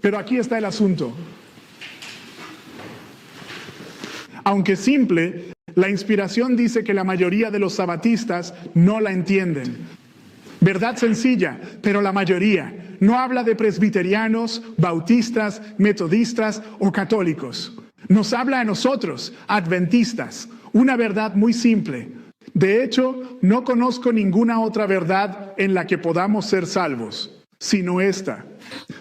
Pero aquí está el asunto. Aunque simple, la inspiración dice que la mayoría de los sabatistas no la entienden. Verdad sencilla, pero la mayoría. No habla de presbiterianos, bautistas, metodistas o católicos. Nos habla a nosotros, adventistas, una verdad muy simple. De hecho, no conozco ninguna otra verdad en la que podamos ser salvos, sino esta.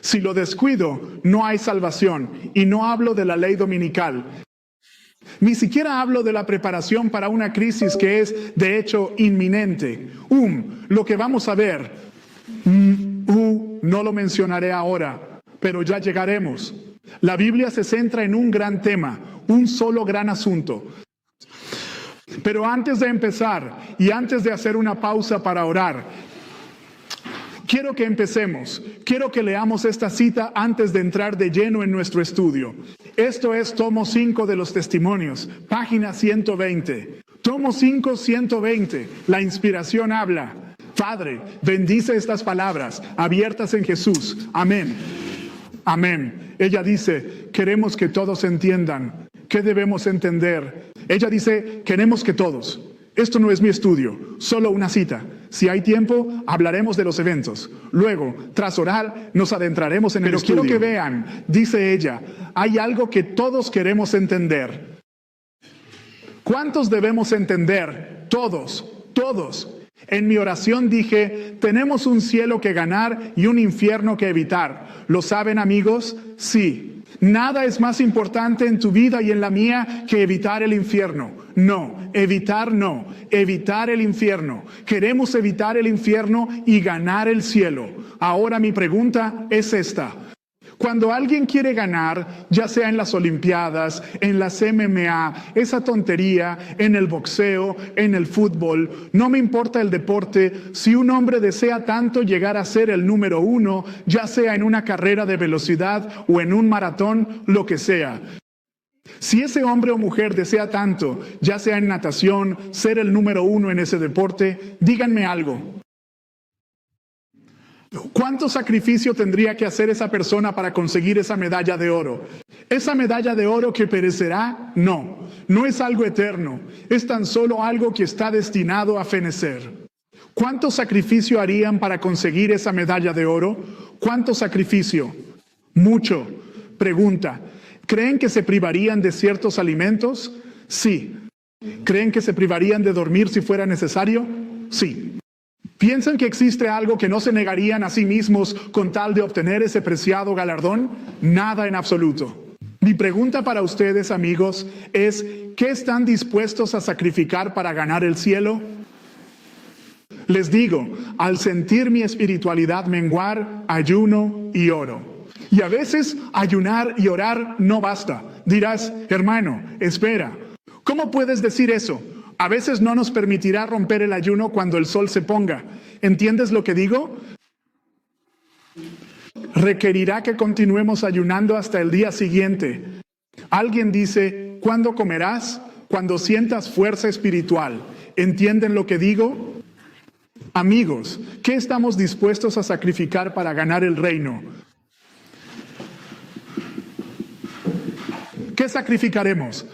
Si lo descuido, no hay salvación, y no hablo de la ley dominical. Ni siquiera hablo de la preparación para una crisis que es, de hecho, inminente. Lo que vamos a ver. No lo mencionaré ahora, pero ya llegaremos. La Biblia se centra en un gran tema, un solo gran asunto. Pero antes de empezar y antes de hacer una pausa para orar, quiero que empecemos. Quiero que leamos esta cita antes de entrar de lleno en nuestro estudio. Esto es tomo 5 de los Testimonios, página 120. Tomo 5, 120. La inspiración habla. Padre, bendice estas palabras abiertas en Jesús. Amén. Amén. Ella dice, queremos que todos entiendan. ¿Qué debemos entender? Ella dice, queremos que todos. Esto no es mi estudio, solo una cita. Si hay tiempo, hablaremos de los eventos. Luego, tras orar, nos adentraremos en el estudio. Pero quiero que vean, dice ella, hay algo que todos queremos entender. ¿Cuántos debemos entender? Todos, todos. En mi oración dije, tenemos un cielo que ganar y un infierno que evitar. ¿Lo saben, amigos? Sí. Nada es más importante en tu vida y en la mía que evitar el infierno. No, evitar el infierno. Queremos evitar el infierno y ganar el cielo. Ahora mi pregunta es esta. Cuando alguien quiere ganar, ya sea en las Olimpiadas, en las MMA, esa tontería, en el boxeo, en el fútbol, no me importa el deporte, si un hombre desea tanto llegar a ser el número 1, ya sea en una carrera de velocidad o en un maratón, lo que sea. Si ese hombre o mujer desea tanto, ya sea en natación, ser el número 1 en ese deporte, díganme algo. ¿Cuánto sacrificio tendría que hacer esa persona para conseguir esa medalla de oro? ¿Esa medalla de oro que perecerá? No, no es algo eterno. Es tan solo algo que está destinado a fenecer. ¿Cuánto sacrificio harían para conseguir esa medalla de oro? ¿Cuánto sacrificio? Mucho. Pregunta, ¿creen que se privarían de ciertos alimentos? Sí. ¿Creen que se privarían de dormir si fuera necesario? Sí. ¿Piensan que existe algo que no se negarían a sí mismos con tal de obtener ese preciado galardón? Nada en absoluto. Mi pregunta para ustedes, amigos, es ¿qué están dispuestos a sacrificar para ganar el cielo? Les digo, al sentir mi espiritualidad menguar, ayuno y oro. Y a veces ayunar y orar no basta. Dirás, hermano, espera, ¿cómo puedes decir eso? A veces no nos permitirá romper el ayuno cuando el sol se ponga. ¿Entiendes lo que digo? Requerirá que continuemos ayunando hasta el día siguiente. Alguien dice, ¿cuándo comerás? Cuando sientas fuerza espiritual. ¿Entienden lo que digo? Amigos, ¿qué estamos dispuestos a sacrificar para ganar el reino? ¿Qué sacrificaremos?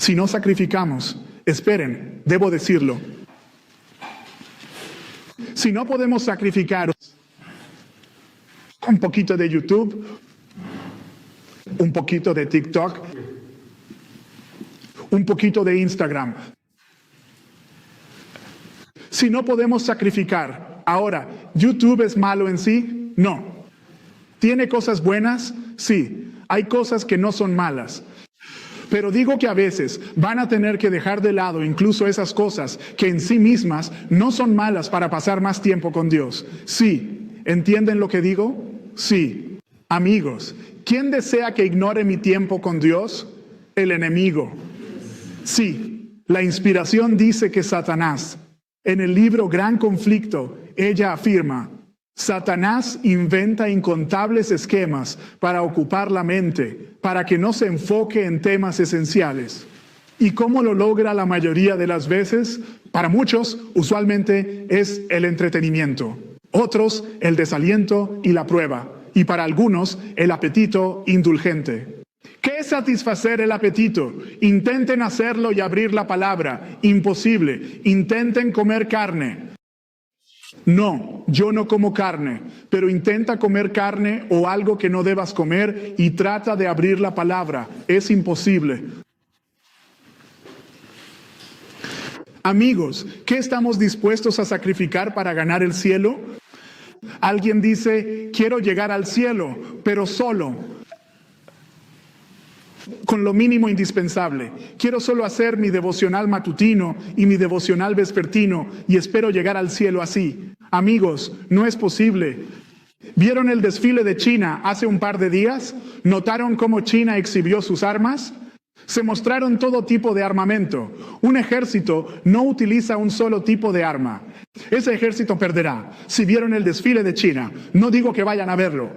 Si no sacrificamos, esperen, debo decirlo. Si no podemos sacrificar un poquito de YouTube, un poquito de TikTok, un poquito de Instagram. Si no podemos sacrificar, ahora, ¿YouTube es malo en sí? No. ¿Tiene cosas buenas? Sí. Hay cosas que no son malas. Pero digo que a veces van a tener que dejar de lado incluso esas cosas que en sí mismas no son malas para pasar más tiempo con Dios. Sí, ¿entienden lo que digo? Sí. Amigos, ¿quién desea que ignore mi tiempo con Dios? El enemigo. Sí, la inspiración dice que Satanás. En el libro Gran Conflicto, ella afirma, Satanás inventa incontables esquemas para ocupar la mente, para que no se enfoque en temas esenciales. ¿Y cómo lo logra la mayoría de las veces? Para muchos, usualmente, es el entretenimiento. Otros, el desaliento y la prueba. Y para algunos, el apetito indulgente. ¿Qué es satisfacer el apetito? Intenten hacerlo y abrir la palabra. Imposible. Intenten comer carne. No, yo no como carne, pero intenta comer carne o algo que no debas comer y trata de abrir la palabra. Es imposible. Amigos, ¿qué estamos dispuestos a sacrificar para ganar el cielo? Alguien dice, quiero llegar al cielo, pero solo, con lo mínimo indispensable. Quiero solo hacer mi devocional matutino y mi devocional vespertino y espero llegar al cielo así. Amigos, no es posible. ¿Vieron el desfile de China hace un par de días? ¿Notaron cómo China exhibió sus armas? Se mostraron todo tipo de armamento. Un ejército no utiliza un solo tipo de arma. Ese ejército perderá. Si vieron el desfile de China, no digo que vayan a verlo,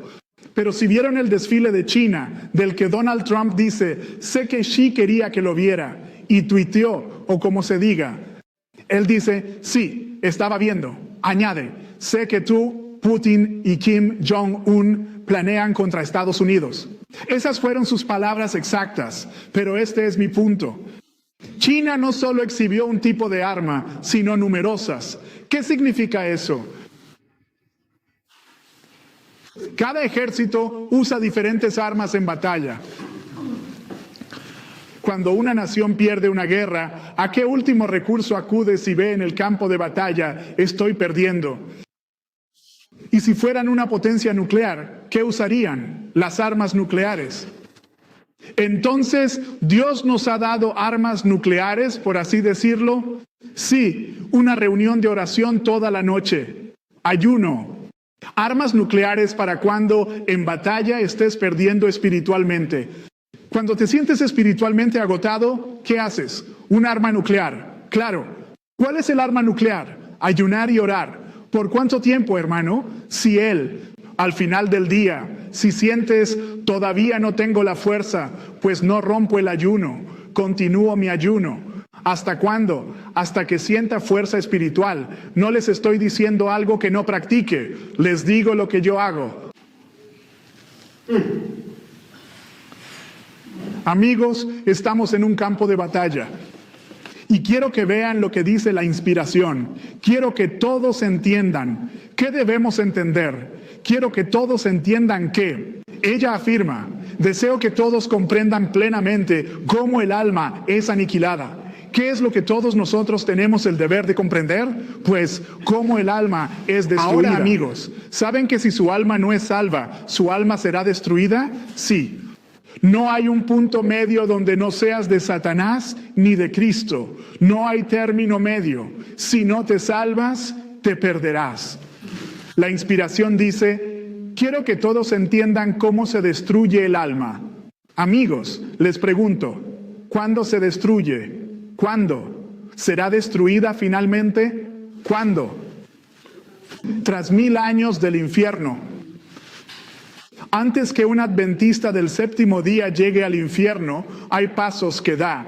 pero si vieron el desfile de China, del que Donald Trump dice, sé que Xi quería que lo viera, y tuiteó, o como se diga, él dice, sí, estaba viendo. Añade, sé que tú, Putin y Kim Jong-un planean contra Estados Unidos. Esas fueron sus palabras exactas, pero este es mi punto. China no solo exhibió un tipo de arma, sino numerosas. ¿Qué significa eso? Cada ejército usa diferentes armas en batalla. Cuando una nación pierde una guerra, ¿a qué último recurso acude si ve en el campo de batalla, estoy perdiendo? Y si fueran una potencia nuclear, ¿qué usarían? Las armas nucleares. Entonces, ¿Dios nos ha dado armas nucleares, por así decirlo? Sí, una reunión de oración toda la noche. Ayuno. Armas nucleares para cuando en batalla estés perdiendo espiritualmente. Cuando te sientes espiritualmente agotado, ¿qué haces? Un arma nuclear. Claro. ¿Cuál es el arma nuclear? Ayunar y orar. ¿Por cuánto tiempo, hermano? Si al final del día, si sientes, todavía no tengo la fuerza, pues no rompo el ayuno, continúo mi ayuno. ¿Hasta cuándo? Hasta que sienta fuerza espiritual. No les estoy diciendo algo que no practique, les digo lo que yo hago. Amigos, estamos en un campo de batalla. Y quiero que vean lo que dice la inspiración. Quiero que todos entiendan. ¿Qué debemos entender? Quiero que todos entiendan que ella afirma, deseo que todos comprendan plenamente cómo el alma es aniquilada. ¿Qué es lo que todos nosotros tenemos el deber de comprender? Pues cómo el alma es destruida. Ahora, amigos, ¿saben que si su alma no es salva, su alma será destruida? Sí. No hay un punto medio donde no seas de Satanás ni de Cristo. No hay término medio. Si no te salvas, te perderás. La inspiración dice, quiero que todos entiendan cómo se destruye el alma. Amigos, les pregunto, ¿cuándo se destruye? ¿Cuándo? ¿Será destruida finalmente? ¿Cuándo? Tras 1000 años del infierno. Antes que un adventista del séptimo día llegue al infierno, hay pasos que da.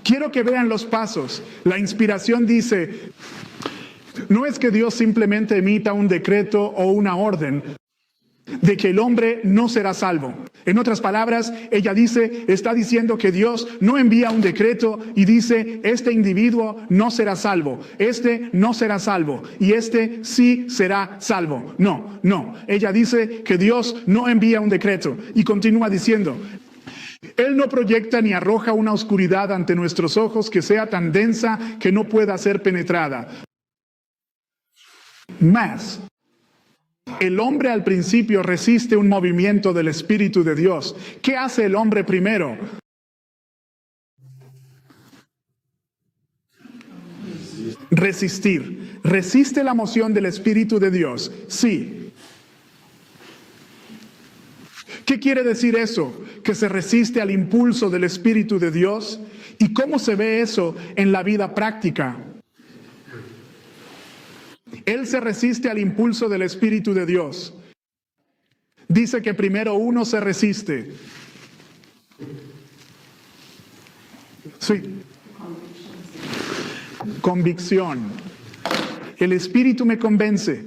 Quiero que vean los pasos. La inspiración dice, no es que Dios simplemente emita un decreto o una orden de que el hombre no será salvo. En otras palabras, ella está diciendo que Dios no envía un decreto y dice, este individuo no será salvo, este no será salvo y este sí será salvo. No. Ella dice que Dios no envía un decreto y continúa diciendo, Él no proyecta ni arroja una oscuridad ante nuestros ojos que sea tan densa que no pueda ser penetrada. Más. El hombre al principio resiste un movimiento del Espíritu de Dios. ¿Qué hace el hombre primero? Resistir. ¿Resiste la moción del Espíritu de Dios? Sí. ¿Qué quiere decir eso? Que se resiste al impulso del Espíritu de Dios. ¿Y cómo se ve eso en la vida práctica? Él se resiste al impulso del Espíritu de Dios. Dice que primero uno se resiste. Sí. Convicción. El Espíritu me convence.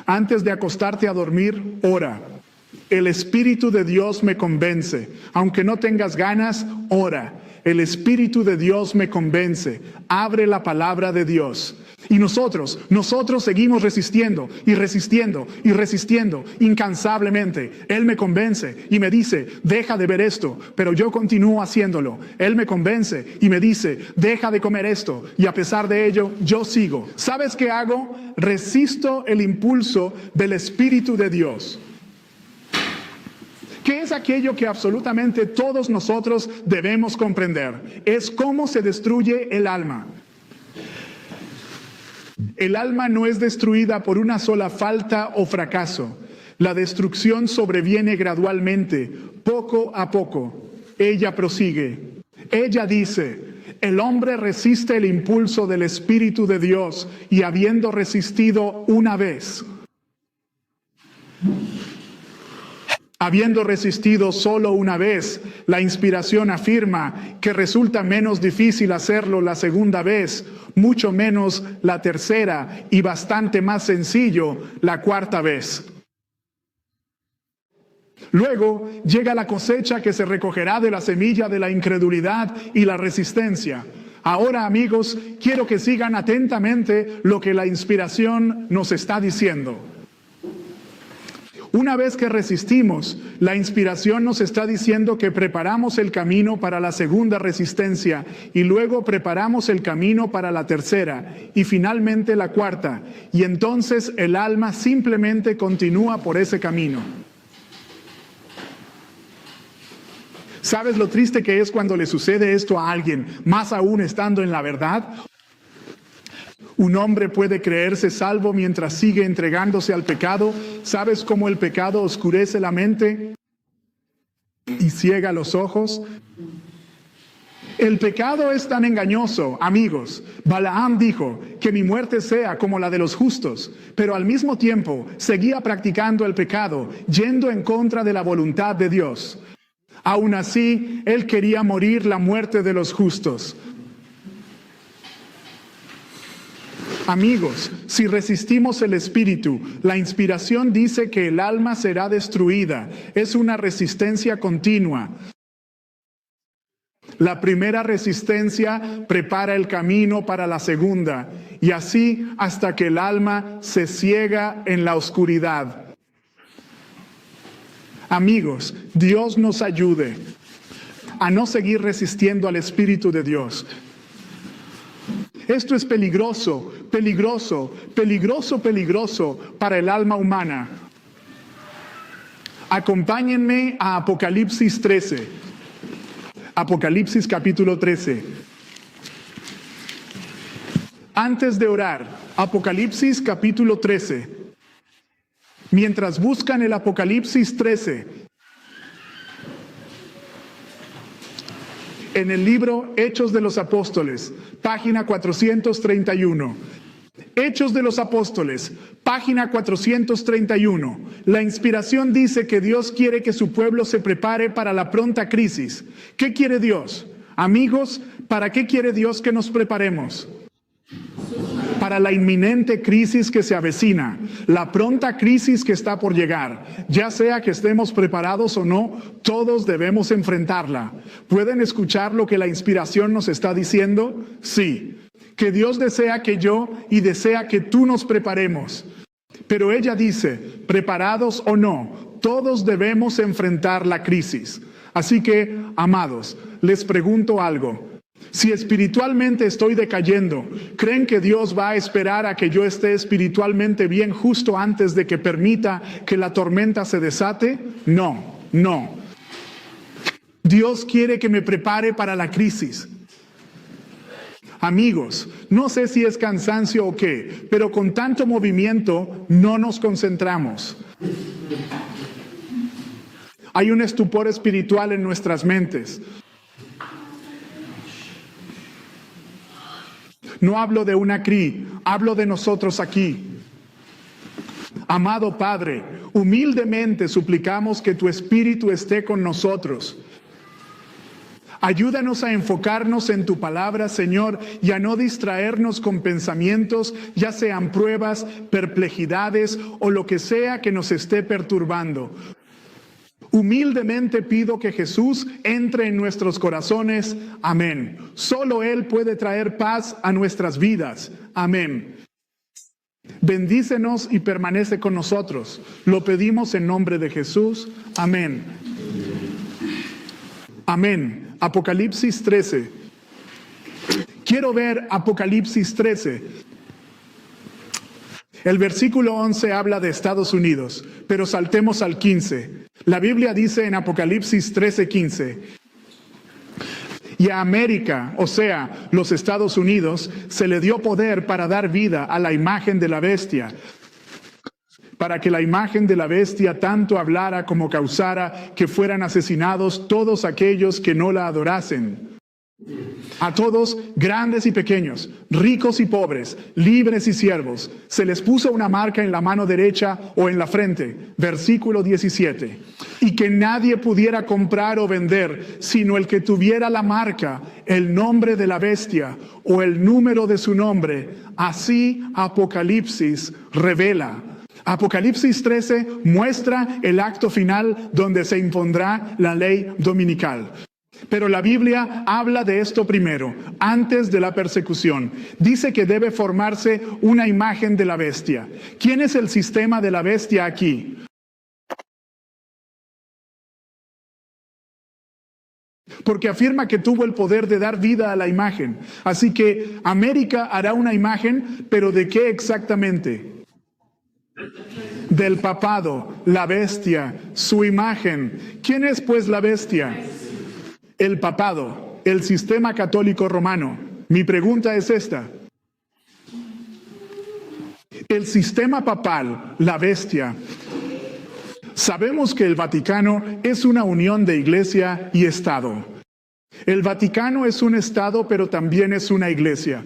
Antes de acostarte a dormir, ora. El Espíritu de Dios me convence. Aunque no tengas ganas, ora. El Espíritu de Dios me convence. Abre la palabra de Dios. Y nosotros seguimos resistiendo y resistiendo y resistiendo incansablemente. Él me convence y me dice, deja de ver esto, pero yo continúo haciéndolo. Él me convence y me dice, deja de comer esto, y a pesar de ello, yo sigo. ¿Sabes qué hago? Resisto el impulso del Espíritu de Dios. ¿Qué es aquello que absolutamente todos nosotros debemos comprender? Es cómo se destruye el alma. El alma no es destruida por una sola falta o fracaso. La destrucción sobreviene gradualmente, poco a poco. Ella prosigue. Ella dice, el hombre resiste el impulso del Espíritu de Dios y habiendo resistido una vez, habiendo resistido solo una vez, la inspiración afirma que resulta menos difícil hacerlo la segunda vez, mucho menos la tercera y bastante más sencillo la cuarta vez. Luego llega la cosecha que se recogerá de la semilla de la incredulidad y la resistencia. Ahora, amigos, quiero que sigan atentamente lo que la inspiración nos está diciendo. Una vez que resistimos, la inspiración nos está diciendo que preparamos el camino para la segunda resistencia y luego preparamos el camino para la tercera y finalmente la cuarta. Y entonces el alma simplemente continúa por ese camino. ¿Sabes lo triste que es cuando le sucede esto a alguien, más aún estando en la verdad? Un hombre puede creerse salvo mientras sigue entregándose al pecado. ¿Sabes cómo el pecado oscurece la mente y ciega los ojos? El pecado es tan engañoso, amigos. Balaam dijo que mi muerte sea como la de los justos, pero al mismo tiempo seguía practicando el pecado, yendo en contra de la voluntad de Dios. Aún así, él quería morir la muerte de los justos. Amigos, si resistimos el Espíritu, la inspiración dice que el alma será destruida. Es una resistencia continua. La primera resistencia prepara el camino para la segunda, y así hasta que el alma se ciega en la oscuridad. Amigos, Dios nos ayude a no seguir resistiendo al Espíritu de Dios. Esto es peligroso, peligroso, peligroso, peligroso para el alma humana. Acompáñenme a Apocalipsis 13. Apocalipsis capítulo 13. Antes de orar, Apocalipsis capítulo 13. Mientras buscan el Apocalipsis 13, en el libro Hechos de los Apóstoles, página 431. Hechos de los Apóstoles, página 431. La inspiración dice que Dios quiere que su pueblo se prepare para la pronta crisis. ¿Qué quiere Dios? Amigos, ¿para qué quiere Dios que nos preparemos? Para la inminente crisis que se avecina, la pronta crisis que está por llegar. Ya sea que estemos preparados o no, todos debemos enfrentarla. ¿Pueden escuchar lo que la inspiración nos está diciendo? Sí, que Dios desea que yo y desea que tú nos preparemos. Pero ella dice, preparados o no, todos debemos enfrentar la crisis. Así que, amados, les pregunto algo. Si espiritualmente estoy decayendo, ¿creen que Dios va a esperar a que yo esté espiritualmente bien justo antes de que permita que la tormenta se desate? No, no. Dios quiere que me prepare para la crisis. Amigos, no sé si es cansancio o qué, pero con tanto movimiento no nos concentramos. Hay un estupor espiritual en nuestras mentes. No hablo de una CRI, hablo de nosotros aquí. Amado Padre, humildemente suplicamos que tu Espíritu esté con nosotros. Ayúdanos a enfocarnos en tu palabra, Señor, y a no distraernos con pensamientos, ya sean pruebas, perplejidades o lo que sea que nos esté perturbando. Humildemente pido que Jesús entre en nuestros corazones. Amén. Solo Él puede traer paz a nuestras vidas. Amén. Bendícenos y permanece con nosotros. Lo pedimos en nombre de Jesús. Amén. Amén. Apocalipsis 13. Quiero ver Apocalipsis 13. El versículo 11 habla de Estados Unidos, pero saltemos al 15. La Biblia dice en Apocalipsis 13:15, y a América, o sea, los Estados Unidos, se le dio poder para dar vida a la imagen de la bestia, para que la imagen de la bestia tanto hablara como causara que fueran asesinados todos aquellos que no la adorasen. A todos, grandes y pequeños, ricos y pobres, libres y siervos, se les puso una marca en la mano derecha o en la frente. Versículo 17. Y que nadie pudiera comprar o vender, sino el que tuviera la marca, el nombre de la bestia o el número de su nombre. Así Apocalipsis revela. Apocalipsis 13 muestra el acto final donde se impondrá la ley dominical. Pero la Biblia habla de esto primero, antes de la persecución. Dice que debe formarse una imagen de la bestia. ¿Quién es el sistema de la bestia aquí? Porque afirma que tuvo el poder de dar vida a la imagen. Así que América hará una imagen, pero ¿de qué exactamente? Del papado, la bestia, su imagen. ¿Quién es pues la bestia? El papado, el sistema católico romano. Mi pregunta es esta. El sistema papal, la bestia. Sabemos que el Vaticano es una unión de iglesia y Estado. El Vaticano es un Estado, pero también es una iglesia.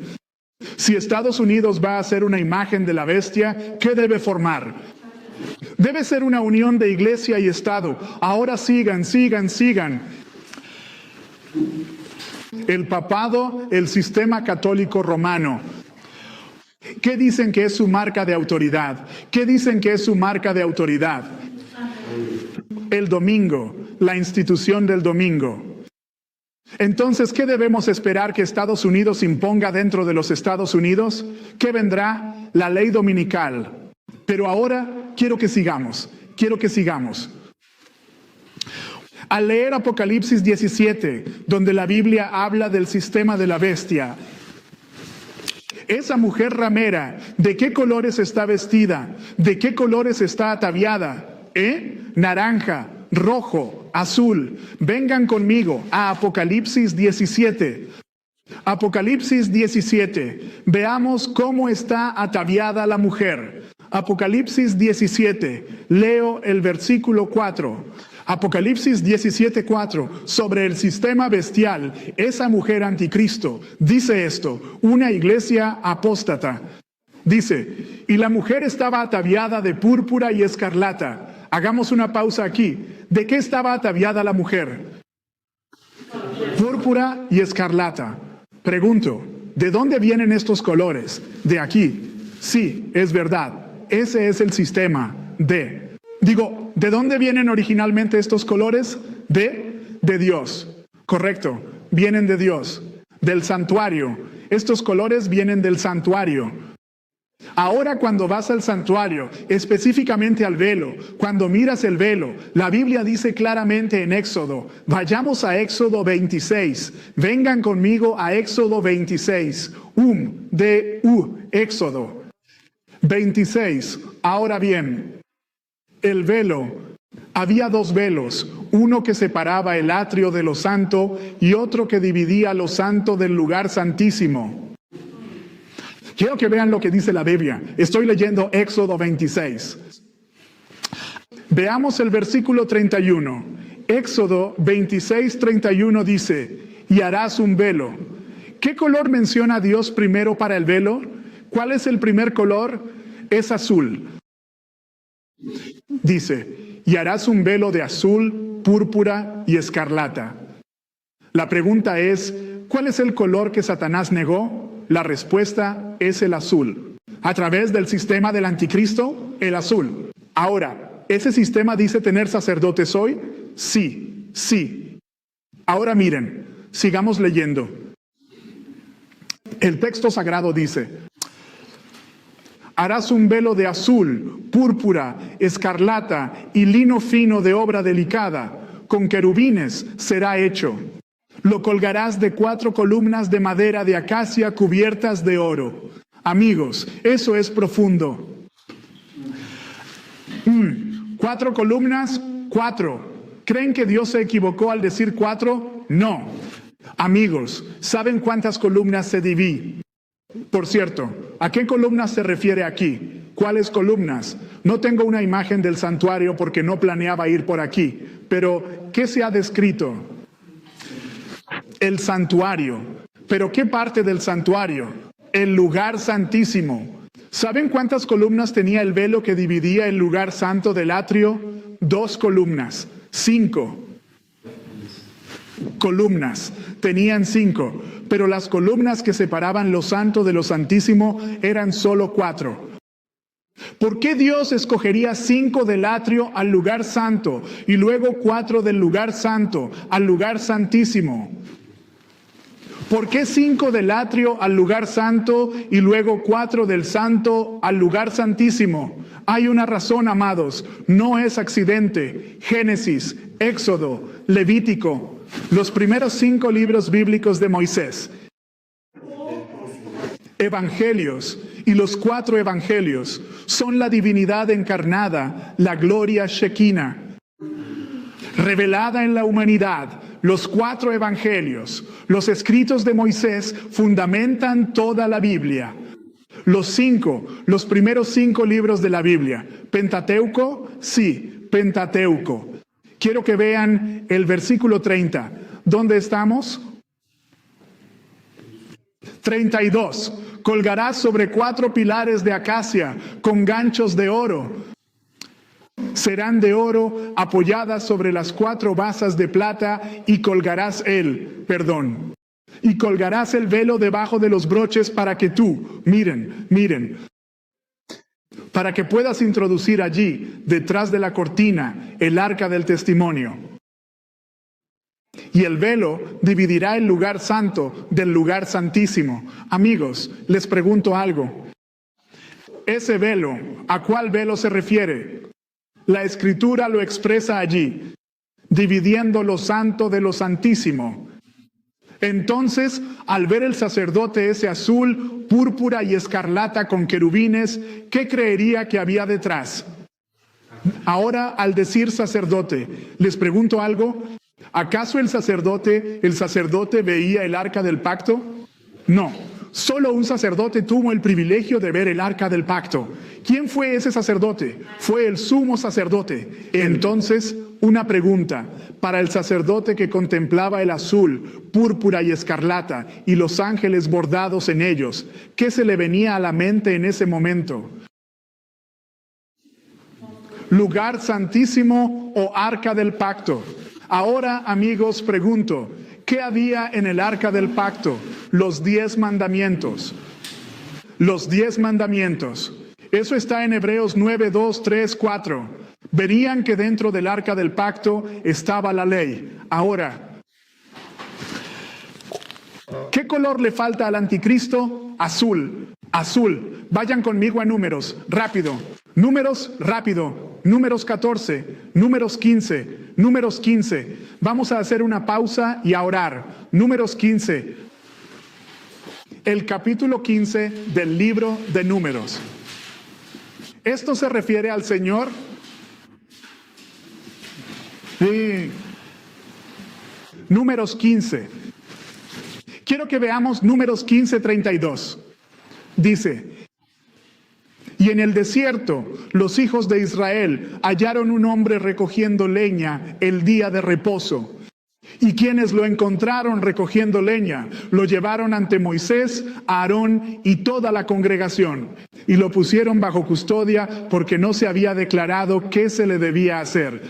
Si Estados Unidos va a ser una imagen de la bestia, ¿qué debe formar? Debe ser una unión de iglesia y Estado. Ahora sigan. El papado, el sistema católico romano. ¿Qué dicen que es su marca de autoridad? ¿Qué dicen que es su marca de autoridad? El domingo, la institución del domingo. Entonces, ¿qué debemos esperar que Estados Unidos imponga dentro de los Estados Unidos? ¿Qué vendrá? La ley dominical. Pero ahora quiero que sigamos. Al leer Apocalipsis 17, donde la Biblia habla del sistema de la bestia, esa mujer ramera, ¿de qué colores está vestida? ¿De qué colores está ataviada? Naranja, rojo, azul. Vengan conmigo a Apocalipsis 17. Apocalipsis 17. Veamos cómo está ataviada la mujer. Apocalipsis 17. Leo el versículo 4. Apocalipsis 17:4, sobre el sistema bestial, esa mujer anticristo, dice esto, una iglesia apóstata. Dice, y la mujer estaba ataviada de púrpura y escarlata. Hagamos una pausa aquí. ¿De qué estaba ataviada la mujer? Púrpura y escarlata. Pregunto, ¿de dónde vienen estos colores? De aquí. Sí, es verdad. Ese es el sistema de... ¿de dónde vienen originalmente estos colores? De Dios. Correcto, vienen de Dios, del santuario. Estos colores vienen del santuario. Ahora cuando vas al santuario, específicamente al velo, cuando miras el velo, la Biblia dice claramente en Éxodo, vayamos a Éxodo 26, vengan conmigo a Éxodo 26, Éxodo 26. Ahora bien, el velo, había dos velos, uno que separaba el atrio de lo santo y otro que dividía lo santo del lugar santísimo. Quiero que vean lo que dice la Biblia. Estoy leyendo Éxodo 26. Veamos el versículo 31. Éxodo 26:31 dice, y harás un velo. ¿Qué color menciona Dios primero para el velo? ¿Cuál es el primer color? Es azul. Dice, y harás un velo de azul, púrpura y escarlata. La pregunta es, ¿cuál es el color que Satanás negó? La respuesta es el azul. A través del sistema del anticristo, el azul. Ahora, ¿ese sistema dice tener sacerdotes hoy? Sí, sí. Ahora miren, sigamos leyendo. El texto sagrado dice: harás un velo de azul, púrpura, escarlata y lino fino de obra delicada. Con querubines será hecho. Lo colgarás de 4 columnas de madera de acacia cubiertas de oro. Amigos, eso es profundo. 4 columnas, 4. ¿Creen que Dios se equivocó al decir 4? No. Amigos, ¿saben cuántas columnas se divide? Por cierto, ¿a qué columnas se refiere aquí? ¿Cuáles columnas? No tengo una imagen del santuario porque no planeaba ir por aquí, pero ¿qué se ha descrito? El santuario. ¿Pero qué parte del santuario? El lugar santísimo. ¿Saben cuántas columnas tenía el velo que dividía el lugar santo del atrio? 2 columnas. 5 columnas. Tenían 5. Pero las columnas que separaban lo santo de lo santísimo eran solo 4. ¿Por qué Dios escogería 5 del atrio al lugar santo y luego 4 del lugar santo al lugar santísimo? ¿Por qué 5 del atrio al lugar santo y luego 4 del santo al lugar santísimo? Hay una razón, amados. No es accidente. Génesis, Éxodo, Levítico, los primeros 5 libros bíblicos de Moisés, Evangelios y los 4 evangelios son la divinidad encarnada, la gloria Shekinah, revelada en la humanidad. Los 4 evangelios, los escritos de Moisés fundamentan toda la Biblia. Los primeros 5 libros de la Biblia. ¿Pentateuco? Sí, Pentateuco. Quiero que vean el versículo 30. ¿Dónde estamos? 32. Colgarás sobre 4 pilares de acacia con ganchos de oro. Serán de oro apoyadas sobre las 4 basas de plata y colgarás el velo debajo de los broches para que tú, miren, para que puedas introducir allí, detrás de la cortina, el arca del testimonio. Y el velo dividirá el lugar santo del lugar santísimo. Amigos, les pregunto algo. Ese velo, ¿a cuál velo se refiere? La Escritura lo expresa allí, dividiendo lo santo de lo santísimo. Entonces, al ver el sacerdote ese azul, púrpura y escarlata con querubines, ¿qué creería que había detrás? Ahora, al decir sacerdote, les pregunto algo. ¿Acaso el sacerdote veía el arca del pacto? No. Solo un sacerdote tuvo el privilegio de ver el arca del pacto. ¿Quién fue ese sacerdote? Fue el sumo sacerdote. Entonces, una pregunta. Para el sacerdote que contemplaba el azul, púrpura y escarlata y los ángeles bordados en ellos, ¿qué se le venía a la mente en ese momento? ¿Lugar santísimo o arca del pacto? Ahora, amigos, pregunto, ¿qué había en el arca del pacto? Los 10 mandamientos. Los 10 mandamientos. Eso está en Hebreos 9, 2, 3, 4. Verían que dentro del arca del pacto estaba la ley. Ahora, ¿qué color le falta al anticristo? Azul. Azul. Vayan conmigo a Números. Rápido. Números, rápido. Números 14, Números 15, Números 15. Vamos a hacer una pausa y a orar. Números 15. El capítulo 15 del libro de Números. ¿Esto se refiere al Señor? Sí. Números 15. Quiero que veamos Números 15, 32. Dice: y en el desierto, los hijos de Israel hallaron un hombre recogiendo leña el día de reposo. Y quienes lo encontraron recogiendo leña, lo llevaron ante Moisés, Aarón y toda la congregación. Y lo pusieron bajo custodia porque no se había declarado qué se le debía hacer.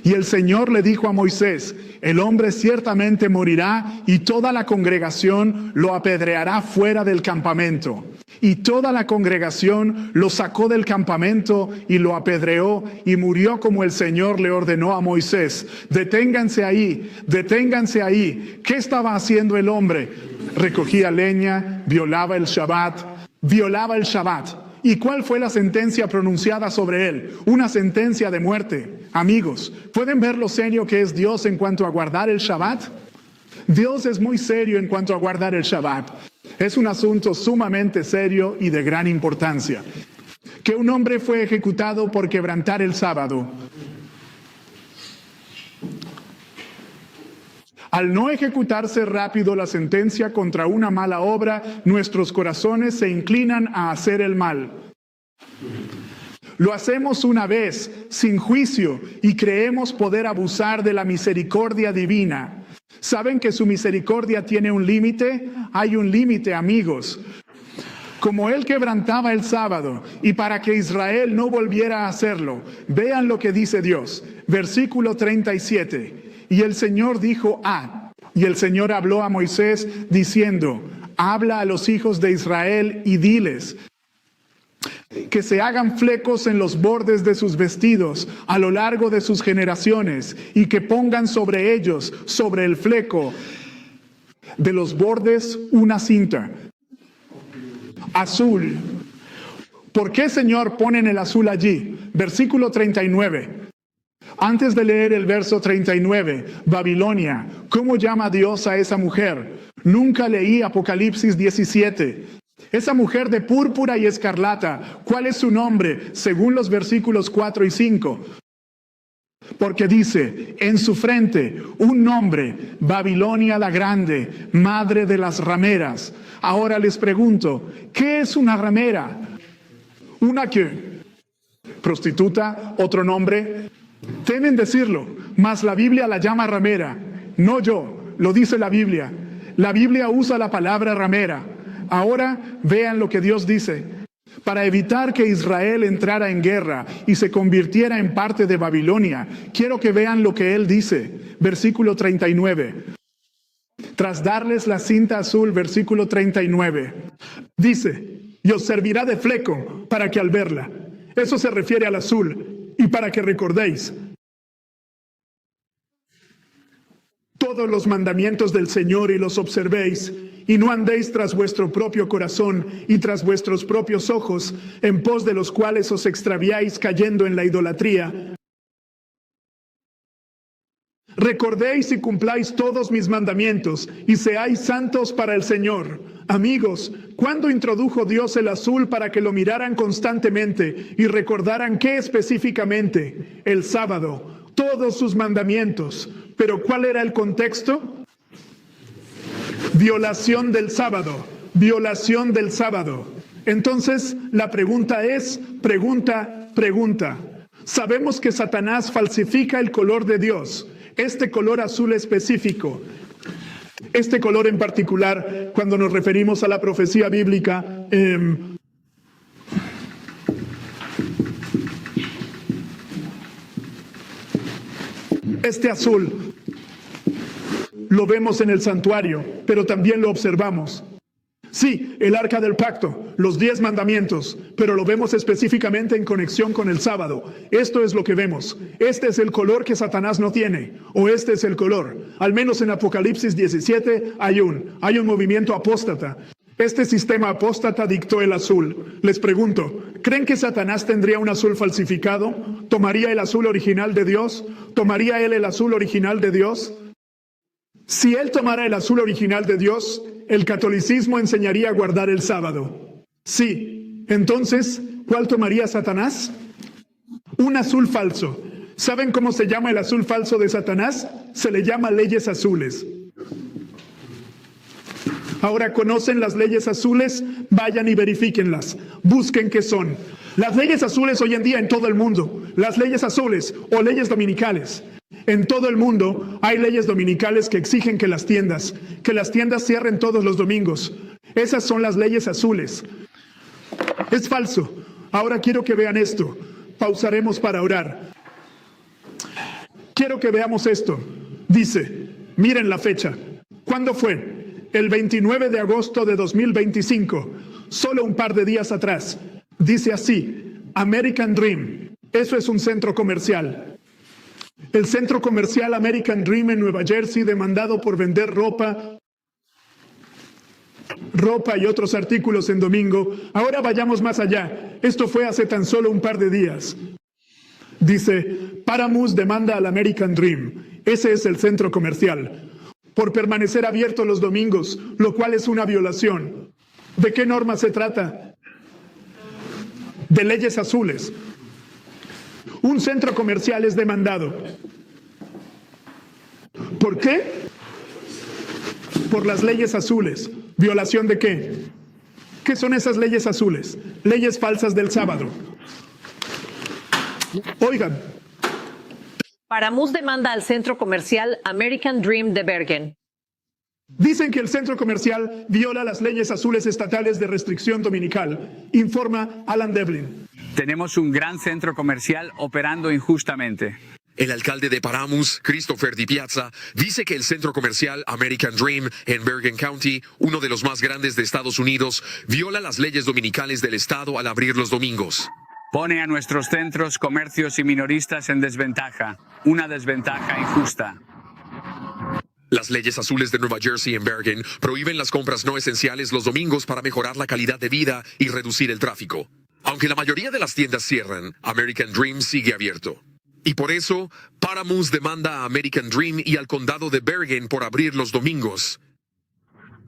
Y el Señor le dijo a Moisés, el hombre ciertamente morirá y toda la congregación lo apedreará fuera del campamento. Y toda la congregación lo sacó del campamento y lo apedreó y murió como el Señor le ordenó a Moisés. Deténganse ahí, deténganse ahí. ¿Qué estaba haciendo el hombre? Recogía leña, violaba el Shabbat. ¿Y cuál fue la sentencia pronunciada sobre él? Una sentencia de muerte. Amigos, ¿pueden ver lo serio que es Dios en cuanto a guardar el Shabbat? Dios es muy serio en cuanto a guardar el Shabbat. Es un asunto sumamente serio y de gran importancia. Que un hombre fue ejecutado por quebrantar el sábado. Al no ejecutarse rápido la sentencia contra una mala obra, nuestros corazones se inclinan a hacer el mal. Lo hacemos una vez, sin juicio, y creemos poder abusar de la misericordia divina. ¿Saben que su misericordia tiene un límite? Hay un límite, amigos. Como él quebrantaba el sábado, y para que Israel no volviera a hacerlo, vean lo que dice Dios. Versículo 37. Y el Señor dijo, y el Señor habló a Moisés diciendo, habla a los hijos de Israel y diles que se hagan flecos en los bordes de sus vestidos a lo largo de sus generaciones y que pongan sobre ellos, sobre el fleco de los bordes, una cinta azul. ¿Por qué, Señor, ponen el azul allí? Versículo 39. Antes de leer el verso 39, Babilonia, ¿cómo llama Dios a esa mujer? Nunca leí Apocalipsis 17. Esa mujer de púrpura y escarlata, ¿cuál es su nombre? Según los versículos 4 y 5. Porque dice, en su frente, un nombre, Babilonia la Grande, madre de las rameras. Ahora les pregunto, ¿qué es una ramera? ¿Una qué? ¿Prostituta? ¿Otro nombre? Temen decirlo, mas la Biblia la llama ramera. No yo, lo dice la Biblia. La Biblia usa la palabra ramera. Ahora vean lo que Dios dice. Para evitar que Israel entrara en guerra y se convirtiera en parte de Babilonia, quiero que vean lo que Él dice. Versículo 39. Tras darles la cinta azul, versículo 39. Dice, y os servirá de fleco para que al verla. Eso se refiere al azul. Y para que recordéis todos los mandamientos del Señor y los observéis, y no andéis tras vuestro propio corazón y tras vuestros propios ojos, en pos de los cuales os extraviáis cayendo en la idolatría. Recordéis y cumpláis todos mis mandamientos, y seáis santos para el Señor. Amigos, ¿cuándo introdujo Dios el azul para que lo miraran constantemente y recordaran qué específicamente? El sábado, todos sus mandamientos. ¿Pero cuál era el contexto? Violación del sábado, violación del sábado. Entonces, la pregunta es, pregunta. Sabemos que Satanás falsifica el color de Dios. Este color azul específico, este color en particular, cuando nos referimos a la profecía bíblica, este azul lo vemos en el santuario, pero también lo observamos. Sí, el arca del pacto, los 10 mandamientos, pero lo vemos específicamente en conexión con el sábado. Esto es lo que vemos. Este es el color que Satanás no tiene, o este es el color. Al menos en Apocalipsis 17 hay un movimiento apóstata. Este sistema apóstata dictó el azul. Les pregunto, ¿creen que Satanás tendría un azul falsificado? ¿Tomaría el azul original de Dios? ¿Tomaría él el azul original de Dios? Si él tomara el azul original de Dios, el catolicismo enseñaría a guardar el sábado. Sí. Entonces, ¿cuál tomaría Satanás? Un azul falso. ¿Saben cómo se llama el azul falso de Satanás? Se le llama leyes azules. Ahora, ¿conocen las leyes azules? Vayan y verifíquenlas. Busquen qué son. Las leyes azules hoy en día en todo el mundo. Las leyes azules o leyes dominicales. En todo el mundo hay leyes dominicales que exigen que las tiendas cierren todos los domingos. Esas son las leyes azules. Es falso. Ahora quiero que vean esto. Pausaremos para orar. Quiero que veamos esto. Dice, miren la fecha. ¿Cuándo fue? El 29 de agosto de 2025, solo un par de días atrás. Dice así, American Dream. Eso es un centro comercial. El centro comercial American Dream en Nueva Jersey, demandado por vender ropa y otros artículos en domingo. Ahora vayamos más allá. Esto fue hace tan solo un par de días. Dice, Paramount demanda al American Dream. Ese es el centro comercial, por permanecer abierto los domingos, lo cual es una violación. ¿De qué norma se trata? De leyes azules. Un centro comercial es demandado. ¿Por qué? Por las leyes azules. ¿Violación de qué? ¿Qué son esas leyes azules? Leyes falsas del sábado. Oigan. Paramount demanda al centro comercial American Dream de Bergen. Dicen que el centro comercial viola las leyes azules estatales de restricción dominical, informa Alan Devlin. Tenemos un gran centro comercial operando injustamente. El alcalde de Paramount, Christopher Di Piazza, dice que el centro comercial American Dream en Bergen County, uno de los más grandes de Estados Unidos, viola las leyes dominicales del estado al abrir los domingos. Pone a nuestros centros, comercios y minoristas en desventaja, una desventaja injusta. Las leyes azules de Nueva Jersey en Bergen prohíben las compras no esenciales los domingos para mejorar la calidad de vida y reducir el tráfico. Aunque la mayoría de las tiendas cierran, American Dream sigue abierto. Y por eso, Paramount demanda a American Dream y al condado de Bergen por abrir los domingos.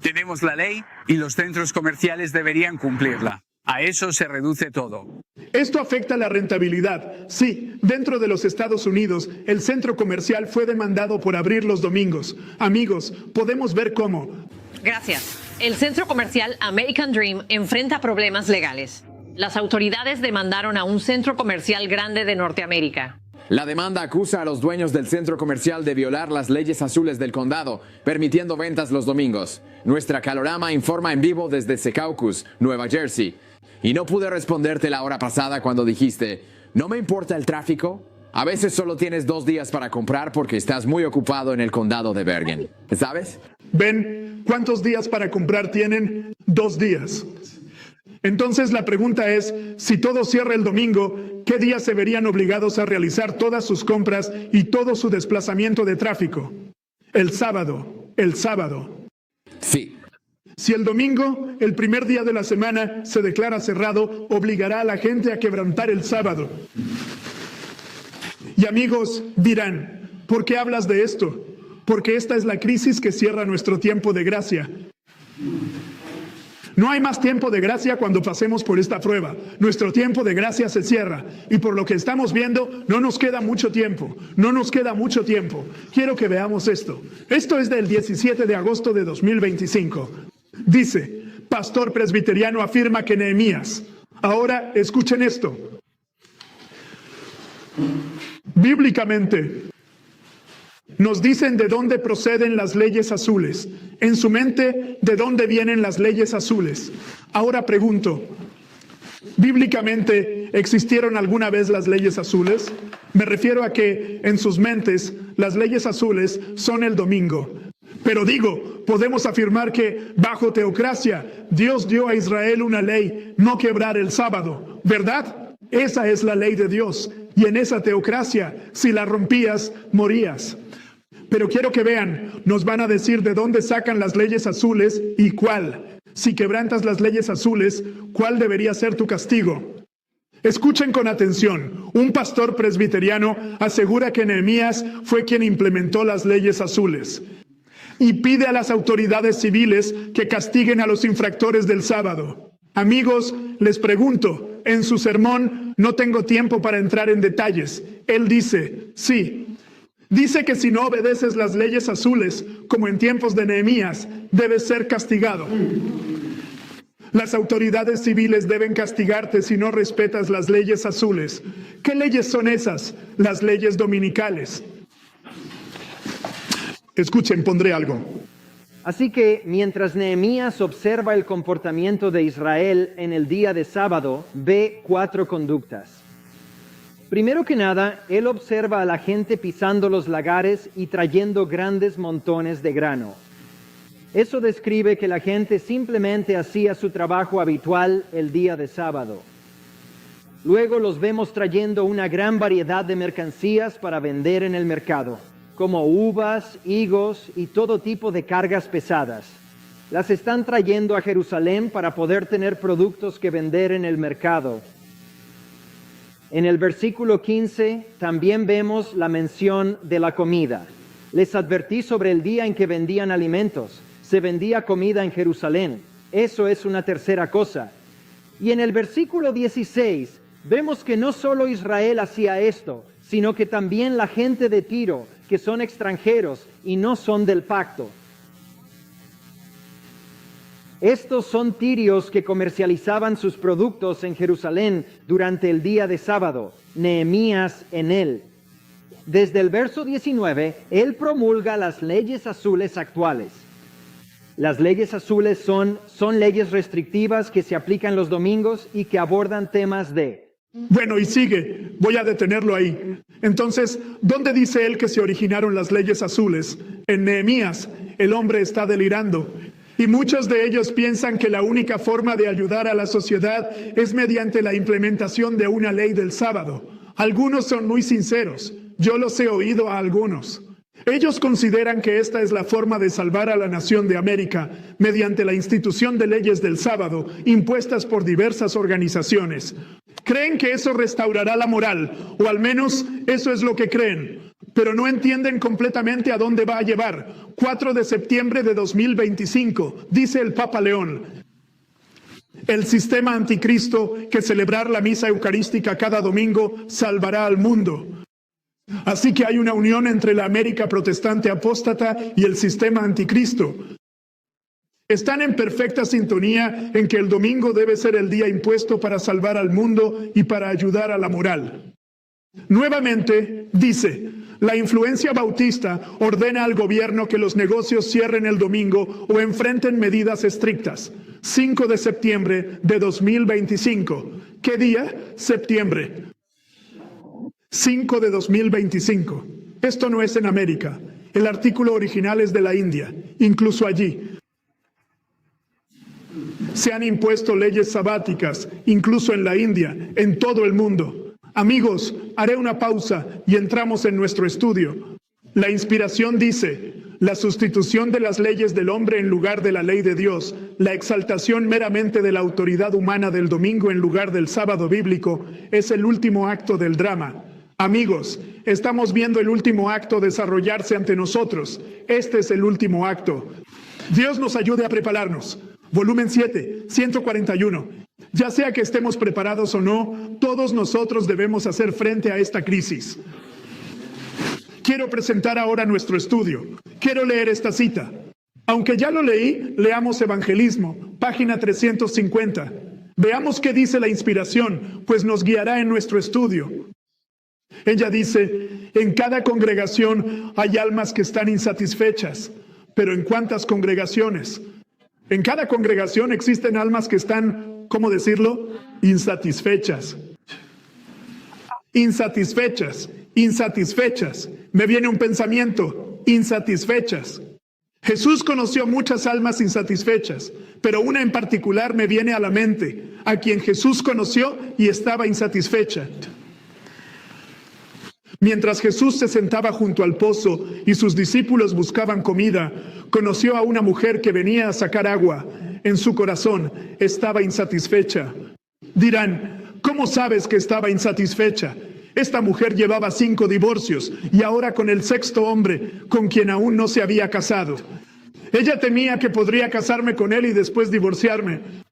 Tenemos la ley y los centros comerciales deberían cumplirla. A eso se reduce todo. Esto afecta la rentabilidad. Sí, dentro de los Estados Unidos, el centro comercial fue demandado por abrir los domingos. Amigos, podemos ver cómo. Gracias. El centro comercial American Dream enfrenta problemas legales. Las autoridades demandaron a un centro comercial grande de Norteamérica. La demanda acusa a los dueños del centro comercial de violar las leyes azules del condado, permitiendo ventas los domingos. Nuestra Calorama informa en vivo desde Secaucus, Nueva Jersey. Y no pude responderte la hora pasada cuando dijiste, ¿no me importa el tráfico? A veces solo tienes 2 días para comprar porque estás muy ocupado en el condado de Bergen. ¿Sabes? ¿Ven cuántos días para comprar tienen? 2 días. Entonces la pregunta es, si todo cierra el domingo, ¿qué días se verían obligados a realizar todas sus compras y todo su desplazamiento de tráfico? El sábado. Sí. Si el domingo, el primer día de la semana, se declara cerrado, obligará a la gente a quebrantar el sábado. Y amigos dirán, ¿por qué hablas de esto? Porque esta es la crisis que cierra nuestro tiempo de gracia. No hay más tiempo de gracia cuando pasemos por esta prueba. Nuestro tiempo de gracia se cierra. Y por lo que estamos viendo, no nos queda mucho tiempo. Quiero que veamos esto. Esto es del 17 de agosto de 2025. Dice, pastor presbiteriano afirma que Nehemías. Ahora, escuchen esto. Bíblicamente, nos dicen de dónde proceden las leyes azules. En su mente, ¿de dónde vienen las leyes azules? Ahora pregunto, ¿bíblicamente existieron alguna vez las leyes azules? Me refiero a que en sus mentes las leyes azules son el domingo. Pero digo, podemos afirmar que bajo teocracia, Dios dio a Israel una ley, no quebrar el sábado, ¿verdad? Esa es la ley de Dios. Y en esa teocracia, si la rompías, morías. Pero quiero que vean, nos van a decir de dónde sacan las leyes azules y cuál. Si quebrantas las leyes azules, ¿cuál debería ser tu castigo? Escuchen con atención. Un pastor presbiteriano asegura que Nehemías fue quien implementó las leyes azules y pide a las autoridades civiles que castiguen a los infractores del sábado. Amigos, les pregunto, en su sermón no tengo tiempo para entrar en detalles. Él dice, sí. Dice que si no obedeces las leyes azules, como en tiempos de Nehemías, debes ser castigado. Las autoridades civiles deben castigarte si no respetas las leyes azules. ¿Qué leyes son esas? Las leyes dominicales. Escuchen, pondré algo. Así que mientras Nehemías observa el comportamiento de Israel en el día de sábado, ve 4 conductas. Primero que nada, él observa a la gente pisando los lagares y trayendo grandes montones de grano. Eso describe que la gente simplemente hacía su trabajo habitual el día de sábado. Luego los vemos trayendo una gran variedad de mercancías para vender en el mercado, como uvas, higos y todo tipo de cargas pesadas. Las están trayendo a Jerusalén para poder tener productos que vender en el mercado. En el versículo 15 también vemos la mención de la comida. Les advertí sobre el día en que vendían alimentos. Se vendía comida en Jerusalén. Eso es una tercera cosa. Y en el versículo 16 vemos que no solo Israel hacía esto, sino que también la gente de Tiro, que son extranjeros y no son del pacto. Estos son tirios que comercializaban sus productos en Jerusalén durante el día de sábado. Nehemías en él. Desde el verso 19, él promulga las leyes azules actuales. Las leyes azules son leyes restrictivas que se aplican los domingos y que abordan temas de... Bueno, y sigue. Voy a detenerlo ahí. Entonces, ¿dónde dice él que se originaron las leyes azules? En Nehemías. El hombre está delirando. Y muchos de ellos piensan que la única forma de ayudar a la sociedad es mediante la implementación de una ley del sábado. Algunos son muy sinceros. Yo los he oído a algunos. Ellos consideran que esta es la forma de salvar a la nación de América mediante la institución de leyes del sábado impuestas por diversas organizaciones. Creen que eso restaurará la moral, o al menos eso es lo que creen, pero no entienden completamente a dónde va a llevar. 4 de septiembre de 2025, dice el Papa León. El sistema anticristo que celebrar la misa eucarística cada domingo salvará al mundo. Así que hay una unión entre la América protestante apóstata y el sistema anticristo. Están en perfecta sintonía en que el domingo debe ser el día impuesto para salvar al mundo y para ayudar a la moral. Nuevamente, dice, la influencia bautista ordena al gobierno que los negocios cierren el domingo o enfrenten medidas estrictas. 5 de septiembre de 2025. ¿Qué día? Septiembre. 5 de 2025. Esto no es en América. El artículo original es de la India. Incluso allí se han impuesto leyes sabáticas, incluso en la India, en todo el mundo. Amigos, haré una pausa y entramos en nuestro estudio. La inspiración dice, la sustitución de las leyes del hombre en lugar de la ley de Dios, la exaltación meramente de la autoridad humana del domingo en lugar del sábado bíblico, es el último acto del drama. Amigos, estamos viendo el último acto desarrollarse ante nosotros. Este es el último acto. Dios nos ayude a prepararnos. Volumen 7, 141. Ya sea que estemos preparados o no, todos nosotros debemos hacer frente a esta crisis. Quiero presentar ahora nuestro estudio. Quiero leer esta cita. Aunque ya lo leí, leamos Evangelismo, página 350. Veamos qué dice la inspiración, pues nos guiará en nuestro estudio. Ella dice, en cada congregación hay almas que están insatisfechas, pero ¿en cuántas congregaciones? En cada congregación existen almas que están, ¿cómo decirlo? Insatisfechas. Insatisfechas, insatisfechas. Me viene un pensamiento, insatisfechas. Jesús conoció muchas almas insatisfechas, pero una en particular me viene a la mente, a quien Jesús conoció y estaba insatisfecha. Mientras Jesús se sentaba junto al pozo y sus discípulos buscaban comida, conoció a una mujer que venía a sacar agua. En su corazón estaba insatisfecha. Dirán, ¿cómo sabes que estaba insatisfecha? Esta mujer llevaba 5 divorcios y ahora con el 6º hombre con quien aún no se había casado. Ella temía que podría casarme con él y después divorciarme.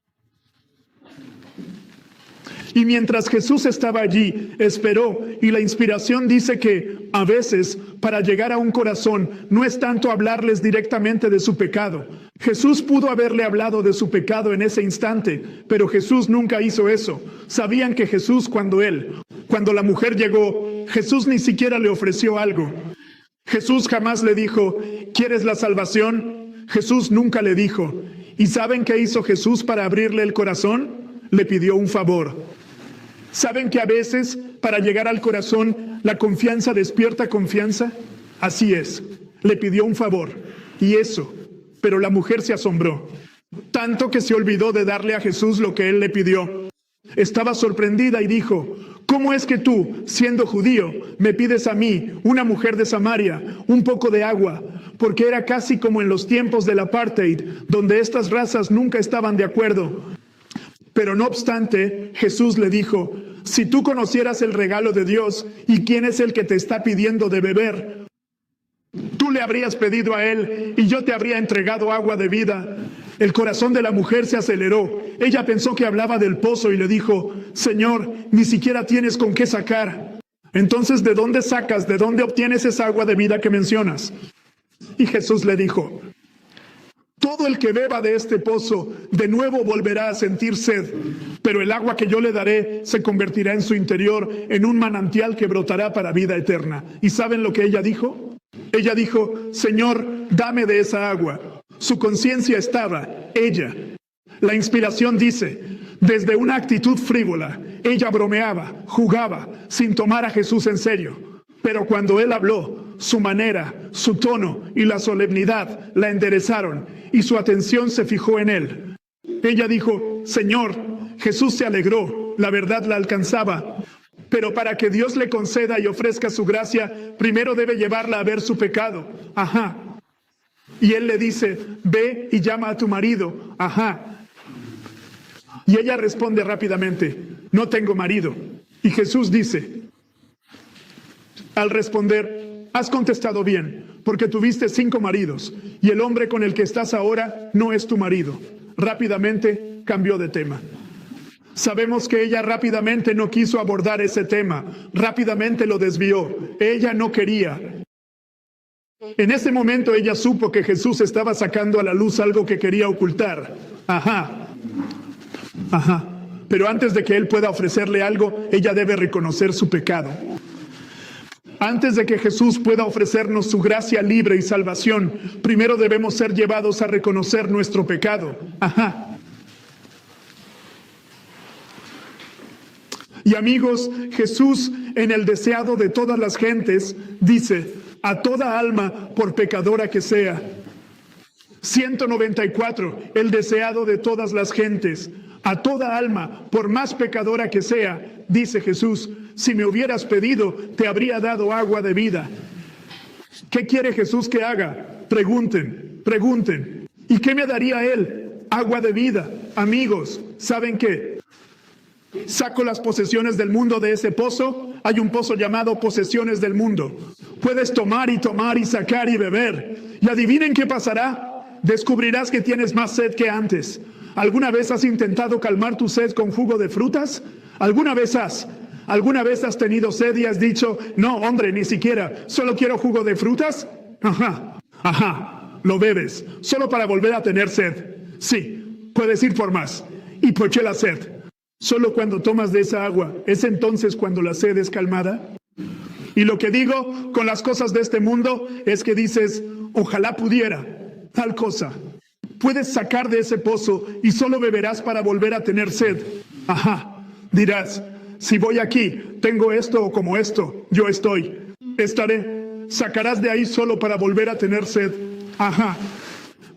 Y mientras Jesús estaba allí, esperó, y la inspiración dice que, a veces, para llegar a un corazón, no es tanto hablarles directamente de su pecado. Jesús pudo haberle hablado de su pecado en ese instante, pero Jesús nunca hizo eso. Sabían que Jesús, cuando la mujer llegó, Jesús ni siquiera le ofreció algo. Jesús jamás le dijo, ¿quieres la salvación? Jesús nunca le dijo. ¿Y saben qué hizo Jesús para abrirle el corazón? Le pidió un favor. ¿Saben que a veces para llegar al corazón la confianza despierta confianza? Así es, le pidió un favor y eso, pero la mujer se asombró, tanto que se olvidó de darle a Jesús lo que él le pidió. Estaba sorprendida y dijo, ¿cómo es que tú, siendo judío, me pides a mí, una mujer de Samaria, un poco de agua? Porque era casi como en los tiempos del apartheid, donde estas razas nunca estaban de acuerdo. Pero no obstante, Jesús le dijo, si tú conocieras el regalo de Dios y quién es el que te está pidiendo de beber, tú le habrías pedido a él y yo te habría entregado agua de vida. El corazón de la mujer se aceleró. Ella pensó que hablaba del pozo y le dijo, Señor, ni siquiera tienes con qué sacar. Entonces, ¿de dónde sacas, de dónde obtienes esa agua de vida que mencionas? Y Jesús le dijo, todo el que beba de este pozo de nuevo volverá a sentir sed, pero el agua que yo le daré se convertirá en su interior en un manantial que brotará para vida eterna. ¿Y saben lo que ella dijo? Ella dijo, Señor, dame de esa agua. Su conciencia estaba, ella. La inspiración dice, desde una actitud frívola, ella bromeaba, jugaba, sin tomar a Jesús en serio. Pero cuando él habló, su manera, su tono y la solemnidad la enderezaron y su atención se fijó en él. Ella dijo, Señor, Jesús se alegró, la verdad la alcanzaba. Pero para que Dios le conceda y ofrezca su gracia, primero debe llevarla a ver su pecado. Ajá. Y él le dice, ve y llama a tu marido. Ajá. Y ella responde rápidamente, no tengo marido. Y Jesús dice, al responder, has contestado bien, porque tuviste 5 maridos, y el hombre con el que estás ahora no es tu marido. Rápidamente cambió de tema. Sabemos que ella rápidamente no quiso abordar ese tema, rápidamente lo desvió. Ella no quería. En ese momento ella supo que Jesús estaba sacando a la luz algo que quería ocultar. Ajá. Ajá. Pero antes de que él pueda ofrecerle algo, ella debe reconocer su pecado. Antes de que Jesús pueda ofrecernos su gracia libre y salvación, primero debemos ser llevados a reconocer nuestro pecado. Ajá. Y amigos, Jesús, en el deseado de todas las gentes, dice, a toda alma, por pecadora que sea. 194, el deseado de todas las gentes. A toda alma, por más pecadora que sea, dice Jesús, si me hubieras pedido, te habría dado agua de vida. ¿Qué quiere Jesús que haga? Pregunten, pregunten. ¿Y qué me daría Él? Agua de vida. Amigos, ¿saben qué? Saco las posesiones del mundo de ese pozo. Hay un pozo llamado posesiones del mundo. Puedes tomar y sacar y beber. Y adivinen qué pasará. Descubrirás que tienes más sed que antes. ¿Alguna vez has intentado calmar tu sed con jugo de frutas? ¿Alguna vez has tenido sed y has dicho, no, hombre, ni siquiera, solo quiero jugo de frutas? Ajá, ajá, lo bebes, solo para volver a tener sed. Sí, puedes ir por más. ¿Y por qué la sed? Solo cuando tomas de esa agua, ¿es entonces cuando la sed es calmada? Y lo que digo con las cosas de este mundo es que dices, ojalá pudiera, tal cosa. Puedes sacar de ese pozo y solo beberás para volver a tener sed. Ajá, dirás, si voy aquí, tengo esto o como esto, yo estaré. Sacarás de ahí solo para volver a tener sed. Ajá,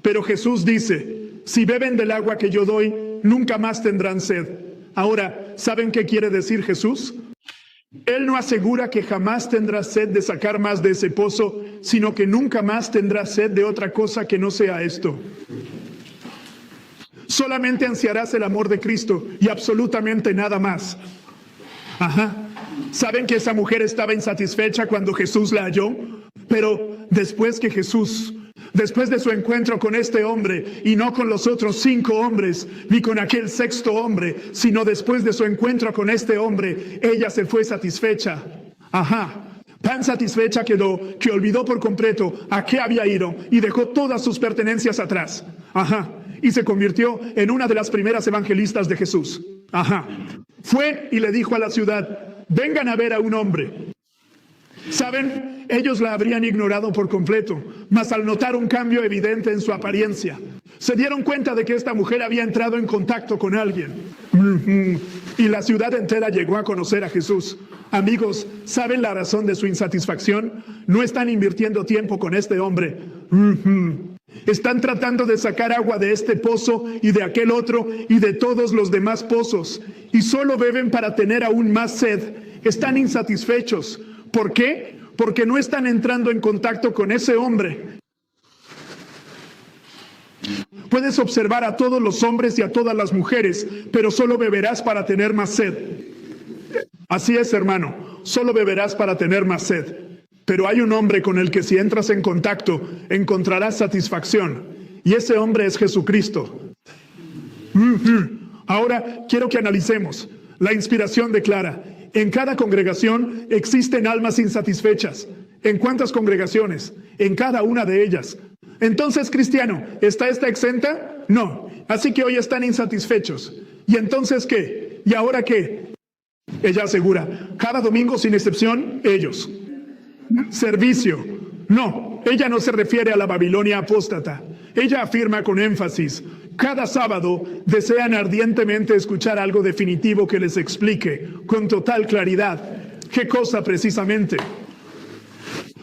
pero Jesús dice, si beben del agua que yo doy, nunca más tendrán sed. Ahora, ¿saben qué quiere decir Jesús? Él no asegura que jamás tendrás sed de sacar más de ese pozo, sino que nunca más tendrás sed de otra cosa que no sea esto. Solamente ansiarás el amor de Cristo y absolutamente nada más. Ajá. ¿Saben que esa mujer estaba insatisfecha cuando Jesús la halló? Pero después de su encuentro con este hombre, y no con los otros 5 hombres, ni con aquel 6º hombre, sino después de su encuentro con este hombre, ella se fue satisfecha. Ajá. Tan satisfecha quedó que olvidó por completo a qué había ido y dejó todas sus pertenencias atrás. Ajá. Y se convirtió en una de las primeras evangelistas de Jesús. Ajá. Fue y le dijo a la ciudad, vengan a ver a un hombre. ¿Saben? Ellos la habrían ignorado por completo, mas al notar un cambio evidente en su apariencia, Se dieron cuenta de que esta mujer había entrado en contacto con alguien. Y la ciudad entera llegó a conocer a Jesús. Amigos, ¿saben la razón de su insatisfacción? No están invirtiendo tiempo con este hombre. Están tratando de sacar agua de este pozo y de aquel otro y de todos los demás pozos. Y solo beben para tener aún más sed. Están insatisfechos. ¿Por qué? Porque no están entrando en contacto con ese hombre. Puedes observar a todos los hombres y a todas las mujeres, pero solo beberás para tener más sed. Así es, hermano, solo beberás para tener más sed. Pero hay un hombre con el que si entras en contacto, encontrarás satisfacción. Y ese hombre es Jesucristo. Ahora quiero que analicemos. La inspiración declara: en cada congregación existen almas insatisfechas. ¿En cuántas congregaciones? En cada una de ellas. Entonces, cristiano, ¿está esta exenta? No. Así que hoy están insatisfechos. ¿Y entonces qué? ¿Y ahora qué? Ella asegura, cada domingo sin excepción, ellos. Servicio. No, ella no se refiere a la Babilonia apóstata. Ella afirma con énfasis, cada sábado desean ardientemente escuchar algo definitivo que les explique, con total claridad, qué cosa precisamente.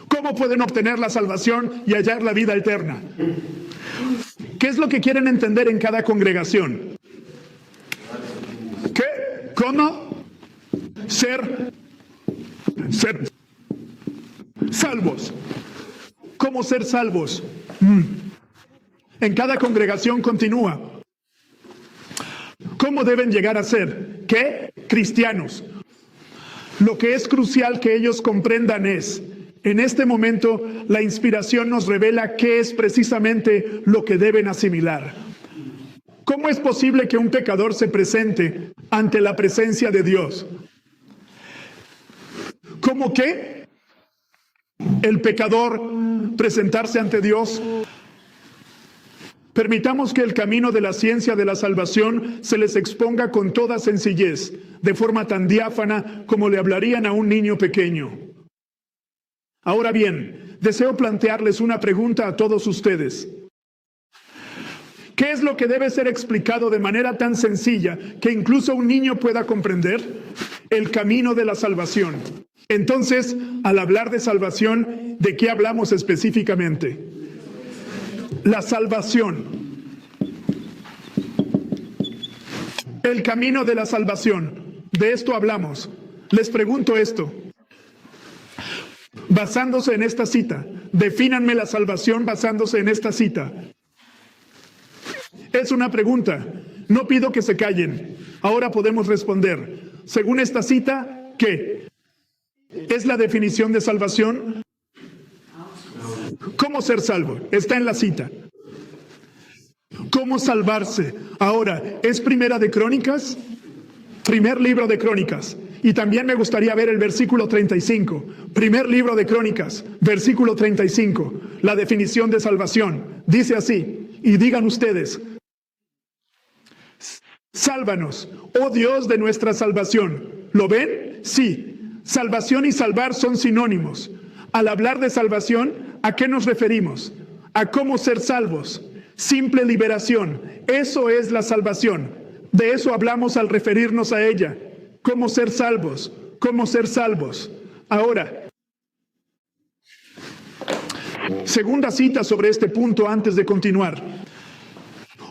¿Cómo pueden obtener la salvación y hallar la vida eterna? ¿Qué es lo que quieren entender en cada congregación? ¿Qué? ¿Cómo? Ser salvos. ¿Cómo ser salvos? En cada congregación continúa. ¿Cómo deben llegar a ser? ¿Qué? Cristianos. Lo que es crucial que ellos comprendan es: en este momento, la inspiración nos revela qué es precisamente lo que deben asimilar. ¿Cómo es posible que un pecador se presente ante la presencia de Dios? ¿Cómo qué? El pecador presentarse ante Dios. Permitamos que el camino de la ciencia de la salvación se les exponga con toda sencillez, de forma tan diáfana como le hablarían a un niño pequeño. Ahora bien, deseo plantearles una pregunta a todos ustedes. ¿Qué es lo que debe ser explicado de manera tan sencilla que incluso un niño pueda comprender? El camino de la salvación. Entonces, al hablar de salvación, ¿de qué hablamos específicamente? La salvación. El camino de la salvación. De esto hablamos. Les pregunto esto. Basándose en esta cita, defínanme la salvación basándose en esta cita. Es una pregunta. No pido que se callen. Ahora podemos responder. Según esta cita, ¿qué? ¿Es la definición de salvación? ¿Cómo ser salvo? Está en la cita. ¿Cómo salvarse? Ahora, ¿es Primera de Crónicas? Primer libro de Crónicas. Y también me gustaría ver el versículo 35. Primer libro de Crónicas, versículo 35. La definición de salvación. Dice así, y digan ustedes: sálvanos, oh Dios de nuestra salvación. ¿Lo ven? Sí. Salvación y salvar son sinónimos. Al hablar de salvación, ¿a qué nos referimos? A cómo ser salvos. Simple liberación. Eso es la salvación. De eso hablamos al referirnos a ella. ¿Cómo ser salvos? ¿Cómo ser salvos? Ahora, segunda cita sobre este punto antes de continuar.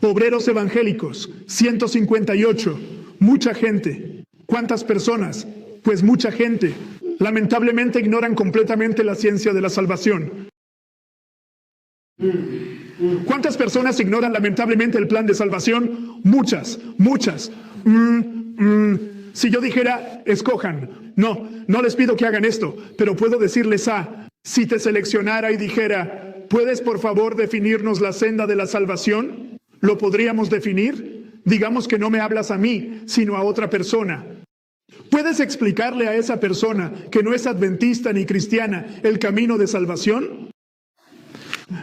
Obreros evangélicos, 158. Mucha gente. ¿Cuántas personas? Pues mucha gente. Lamentablemente ignoran completamente la ciencia de la salvación. ¿Cuántas personas ignoran lamentablemente el plan de salvación? Muchas, muchas. Si yo dijera, escojan. No, no les pido que hagan esto, pero puedo decirles si te seleccionara y dijera, ¿puedes por favor definirnos la senda de la salvación? ¿Lo podríamos definir? Digamos que no me hablas a mí, sino a otra persona. ¿Puedes explicarle a esa persona que no es adventista ni cristiana el camino de salvación?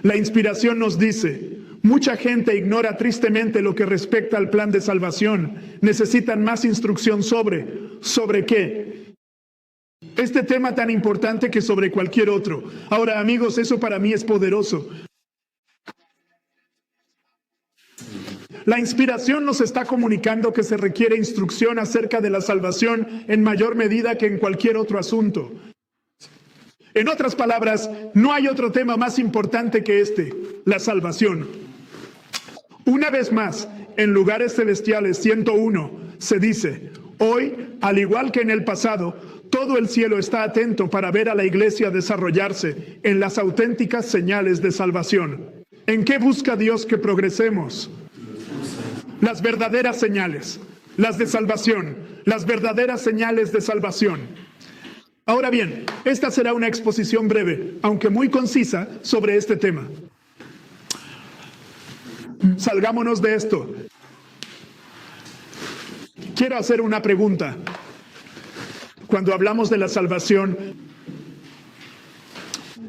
La inspiración nos dice, mucha gente ignora tristemente lo que respecta al plan de salvación. Necesitan más instrucción ¿sobre qué? Este tema tan importante que sobre cualquier otro. Ahora, amigos, eso para mí es poderoso. La inspiración nos está comunicando que se requiere instrucción acerca de la salvación en mayor medida que en cualquier otro asunto. En otras palabras, no hay otro tema más importante que este, la salvación. Una vez más, en Lugares Celestiales 101 se dice, hoy, al igual que en el pasado, todo el cielo está atento para ver a la iglesia desarrollarse en las auténticas señales de salvación. ¿En qué busca Dios que progresemos? Las verdaderas señales, las de salvación, las verdaderas señales de salvación. Ahora bien, esta será una exposición breve, aunque muy concisa, sobre este tema. Salgámonos de esto. Quiero hacer una pregunta. Cuando hablamos de la salvación,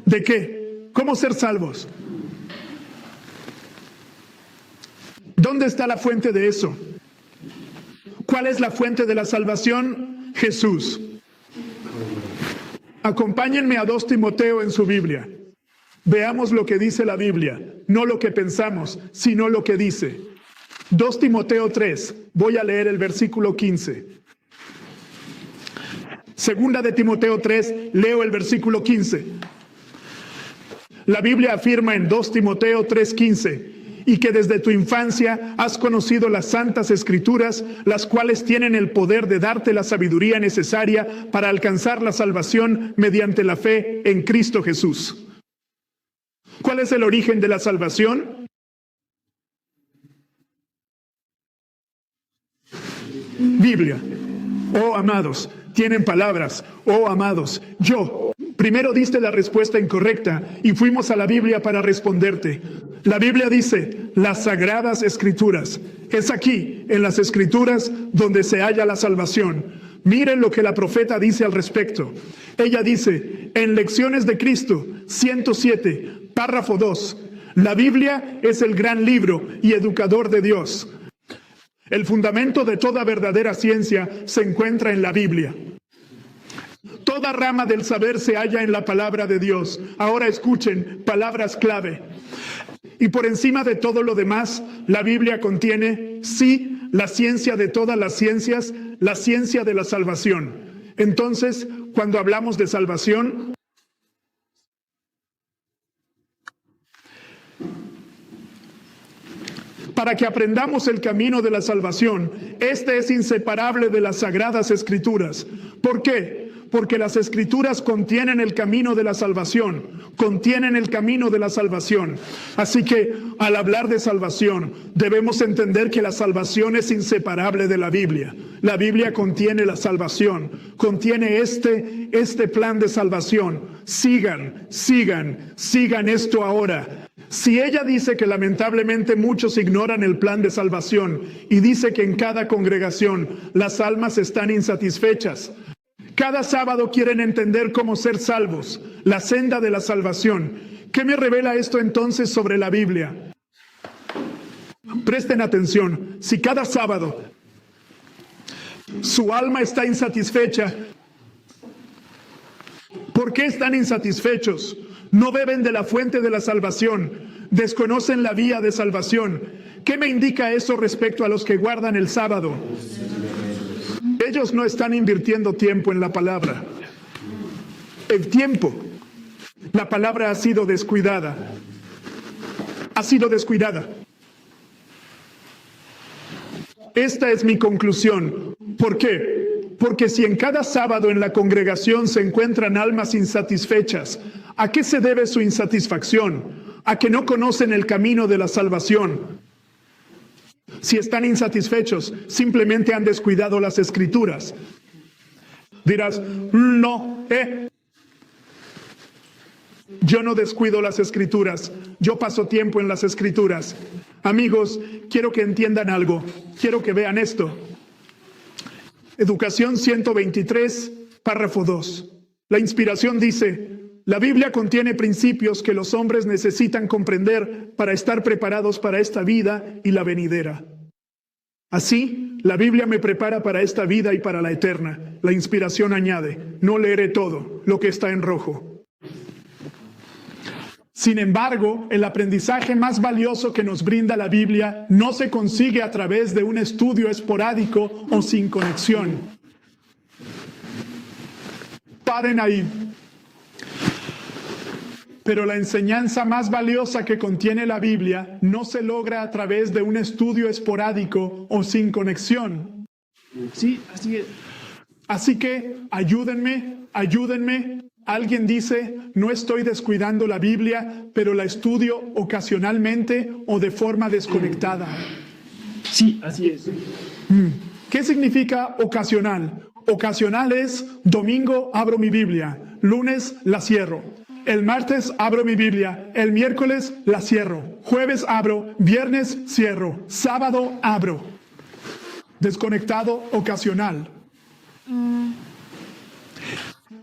¿de qué? ¿Cómo ser salvos? ¿Dónde está la fuente de eso? ¿Cuál es la fuente de la salvación? Jesús. Acompáñenme a 2 Timoteo en su Biblia. Veamos lo que dice la Biblia, no lo que pensamos, sino lo que dice. 2 Timoteo 3, voy a leer el versículo 15. Segunda de Timoteo 3, leo el versículo 15. La Biblia afirma en 2 Timoteo 3:15, y que desde tu infancia has conocido las santas escrituras, las cuales tienen el poder de darte la sabiduría necesaria para alcanzar la salvación mediante la fe en Cristo Jesús. ¿Cuál es el origen de la salvación? Biblia. Oh, amados, tienen palabras. Oh, amados, yo. Primero diste la respuesta incorrecta y fuimos a la Biblia para responderte. La Biblia dice, las sagradas escrituras. Es aquí, en las escrituras, donde se halla la salvación. Miren lo que la profeta dice al respecto. Ella dice, en Lecciones de Cristo, 107, párrafo 2, la Biblia es el gran libro y educador de Dios. El fundamento de toda verdadera ciencia se encuentra en la Biblia. Toda rama del saber se halla en la palabra de Dios. Ahora escuchen, palabras clave. Y por encima de todo lo demás, la Biblia contiene, sí, la ciencia de todas las ciencias, la ciencia de la salvación. Entonces, cuando hablamos de salvación, para que aprendamos el camino de la salvación, este es inseparable de las sagradas escrituras. ¿Por qué? Porque las escrituras contienen el camino de la salvación, contienen el camino de la salvación. Así que al hablar de salvación, debemos entender que la salvación es inseparable de la Biblia. La Biblia contiene la salvación, contiene este plan de salvación. Sigan esto ahora. Si ella dice que lamentablemente muchos ignoran el plan de salvación y dice que en cada congregación las almas están insatisfechas, cada sábado quieren entender cómo ser salvos, la senda de la salvación. ¿Qué me revela esto entonces sobre la Biblia? Presten atención, si cada sábado su alma está insatisfecha, ¿por qué están insatisfechos? No beben de la fuente de la salvación, desconocen la vía de salvación. ¿Qué me indica eso respecto a los que guardan el sábado? Ellos no están invirtiendo tiempo en la palabra. El tiempo, la palabra ha sido descuidada. Ha sido descuidada. Esta es mi conclusión. ¿Por qué? Porque si en cada sábado en la congregación se encuentran almas insatisfechas, ¿a qué se debe su insatisfacción? A que no conocen el camino de la salvación. Si están insatisfechos, simplemente han descuidado las escrituras. Dirás, no, yo no descuido las escrituras, yo paso tiempo en las escrituras. Amigos, quiero que entiendan algo, quiero que vean esto. Educación 123, párrafo 2. La inspiración dice, la Biblia contiene principios que los hombres necesitan comprender para estar preparados para esta vida y la venidera. Así, la Biblia me prepara para esta vida y para la eterna. La inspiración añade, no leeré todo lo que está en rojo. Sin embargo, el aprendizaje más valioso que nos brinda la Biblia no se consigue a través de un estudio esporádico o sin conexión. Paren ahí. Pero la enseñanza más valiosa que contiene la Biblia no se logra a través de un estudio esporádico o sin conexión. Sí, así es. Así que ayúdenme. Alguien dice, no estoy descuidando la Biblia, pero la estudio ocasionalmente o de forma desconectada. Sí, así es. ¿Qué significa ocasional? Ocasional es domingo abro mi Biblia, lunes la cierro. El martes abro mi Biblia, el miércoles la cierro, jueves abro, viernes cierro, sábado abro. Desconectado ocasional.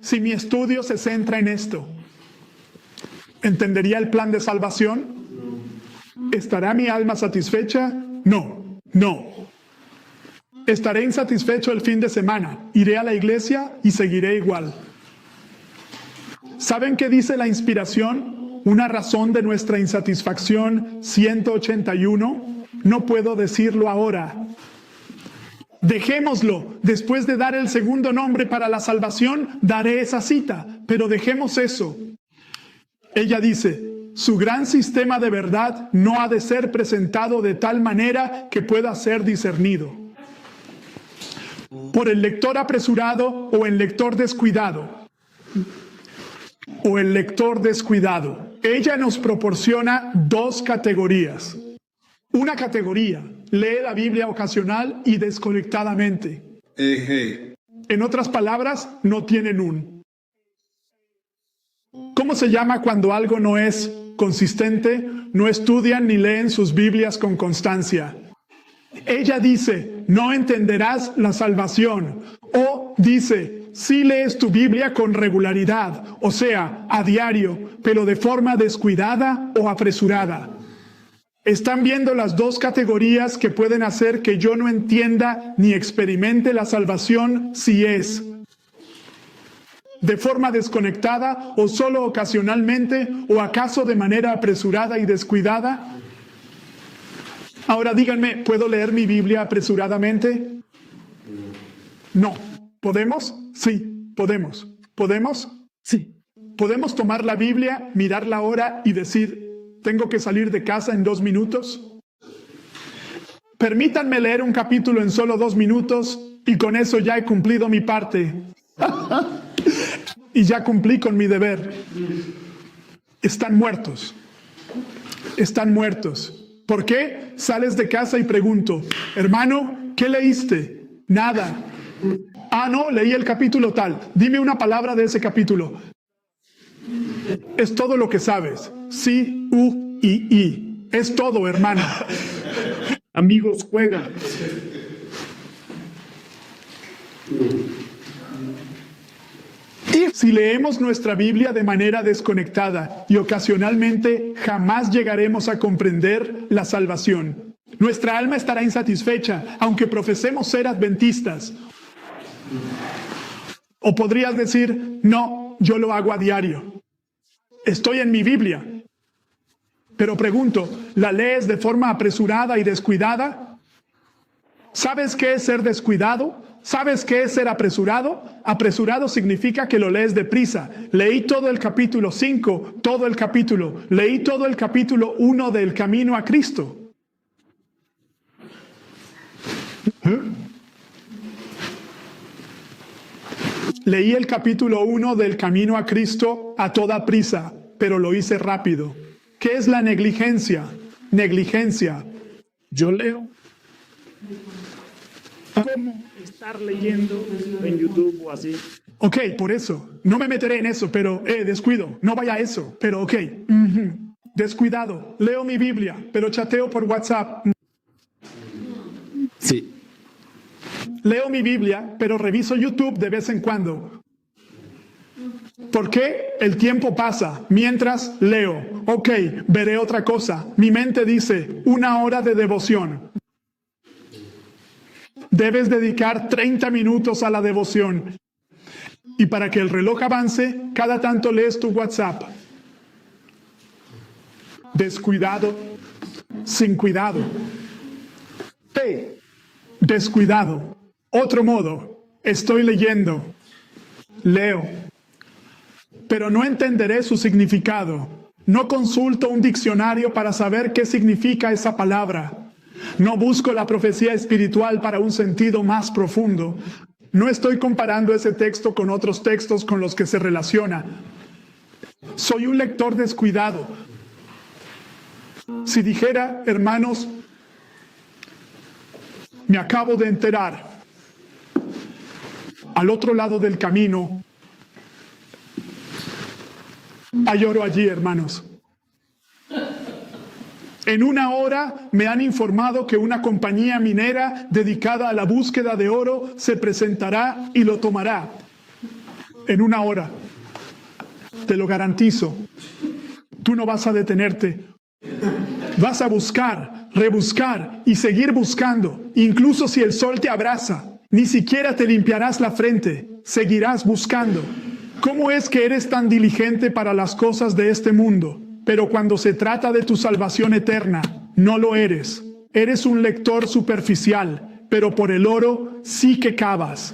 Si mi estudio se centra en esto, ¿entendería el plan de salvación? ¿Estará mi alma satisfecha? No. Estaré insatisfecho el fin de semana, iré a la iglesia y seguiré igual. ¿Saben qué dice la inspiración? Una razón de nuestra insatisfacción 181. No puedo decirlo ahora. Dejémoslo. Después de dar el segundo nombre para la salvación, daré esa cita. Pero dejemos eso. Ella dice, su gran sistema de verdad no ha de ser presentado de tal manera que pueda ser discernido por el lector apresurado o el lector descuidado. Ella nos proporciona dos categorías. Una categoría, lee la Biblia ocasional y desconectadamente. En otras palabras, no tienen un. ¿Cómo se llama cuando algo no es consistente? No estudian ni leen sus Biblias con constancia. Ella dice, no entenderás la salvación. O dice, sí lees tu Biblia con regularidad, o sea, a diario, pero de forma descuidada o apresurada. Están viendo las dos categorías que pueden hacer que yo no entienda ni experimente la salvación si es de forma desconectada o solo ocasionalmente o acaso de manera apresurada y descuidada. Ahora díganme, ¿puedo leer mi Biblia apresuradamente? No. ¿Podemos? Sí, podemos. ¿Podemos? Sí. ¿Podemos tomar la Biblia, mirar la hora y decir, ¿tengo que salir de casa en 2 minutos? Permítanme leer un capítulo en solo 2 minutos y con eso ya he cumplido mi parte. Y ya cumplí con mi deber. Están muertos. Están muertos. ¿Por qué? Sales de casa y pregunto, hermano, ¿qué leíste? Nada. Ah, no, leí el capítulo tal. Dime una palabra de ese capítulo. Es todo lo que sabes. Sí, y I. Es todo, hermano. Amigos, juegan. Y si leemos nuestra Biblia de manera desconectada y ocasionalmente, jamás llegaremos a comprender la salvación. Nuestra alma estará insatisfecha, aunque profesemos ser adventistas. O podrías decir, no, yo lo hago a diario. Estoy en mi Biblia. Pero pregunto, ¿la lees de forma apresurada y descuidada? ¿Sabes qué es ser descuidado? ¿Sabes qué es ser apresurado? Apresurado significa que lo lees deprisa. Leí todo el capítulo 5, todo el capítulo. Leí todo el capítulo 1 del Camino a Cristo. Leí el capítulo 1 del Camino a Cristo a toda prisa, pero lo hice rápido. ¿Qué es la negligencia? Negligencia. Yo leo. ¿Cómo estar leyendo en YouTube o así? Ok, por eso. No me meteré en eso, pero descuido. No vaya a eso, pero ok. Descuidado. Leo mi Biblia, pero chateo por WhatsApp. Sí. Leo mi Biblia, pero reviso YouTube de vez en cuando. ¿Por qué? El tiempo pasa mientras leo. Ok, veré otra cosa. Mi mente dice, 1 hora de devoción. Debes dedicar 30 minutos a la devoción. Y para que el reloj avance, cada tanto lees tu WhatsApp. descuidado, sin cuidado. P, descuidado. Otro modo, estoy leyendo, leo, pero no entenderé su significado. No consulto un diccionario para saber qué significa esa palabra. No busco la profecía espiritual para un sentido más profundo. No estoy comparando ese texto con otros textos con los que se relaciona. Soy un lector descuidado. Si dijera, hermanos, me acabo de enterar, al otro lado del camino, hay oro allí, hermanos. En una hora me han informado que una compañía minera dedicada a la búsqueda de oro se presentará y lo tomará. En una hora. Te lo garantizo. Tú no vas a detenerte. Vas a buscar, rebuscar y seguir buscando. Incluso si el sol te abraza, ni siquiera te limpiarás la frente. Seguirás buscando. ¿Cómo es que eres tan diligente para las cosas de este mundo? Pero cuando se trata de tu salvación eterna, no lo eres. Eres un lector superficial, pero por el oro sí que cavas.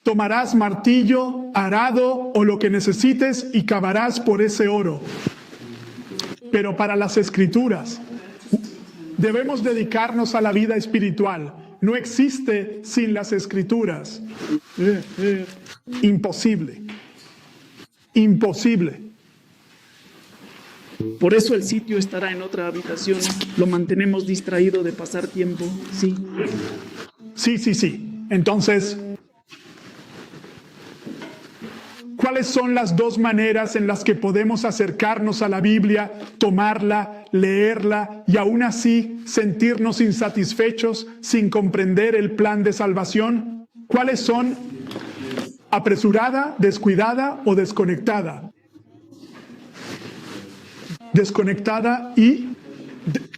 Tomarás martillo, arado o lo que necesites y cavarás por ese oro. Pero para las Escrituras, debemos dedicarnos a la vida espiritual. No existe sin las Escrituras. Imposible. Imposible. Por eso el sitio estará en otra habitación. Lo mantenemos distraído de pasar tiempo. Sí. Sí. Entonces, ¿cuáles son las dos maneras en las que podemos acercarnos a la Biblia, tomarla, leerla y aún así sentirnos insatisfechos sin comprender el plan de salvación? ¿Cuáles son? ¿Apresurada, descuidada o desconectada? Desconectada y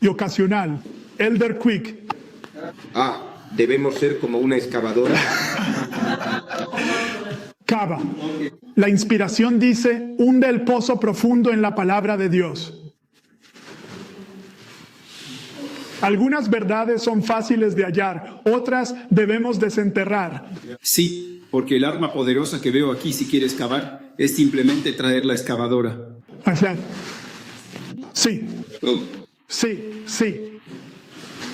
ocasional. Elder Quick. Debemos ser como una excavadora. Cava. La inspiración dice, hunde el pozo profundo en la palabra de Dios. Algunas verdades son fáciles de hallar, otras debemos desenterrar. Sí, porque el arma poderosa que veo aquí, si quieres cavar, es simplemente traer la excavadora. Sí.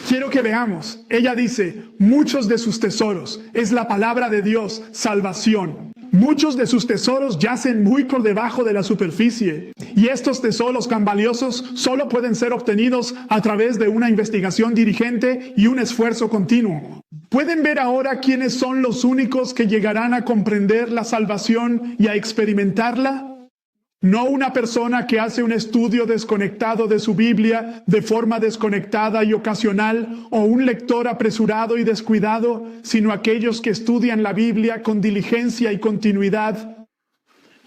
Quiero que veamos. Ella dice, muchos de sus tesoros, es la palabra de Dios, salvación. Muchos de sus tesoros yacen muy por debajo de la superficie. Y estos tesoros tan valiosos solo pueden ser obtenidos a través de una investigación diligente y un esfuerzo continuo. ¿Pueden ver ahora quiénes son los únicos que llegarán a comprender la salvación y a experimentarla? No una persona que hace un estudio desconectado de su Biblia de forma desconectada y ocasional, o un lector apresurado y descuidado, sino aquellos que estudian la Biblia con diligencia y continuidad.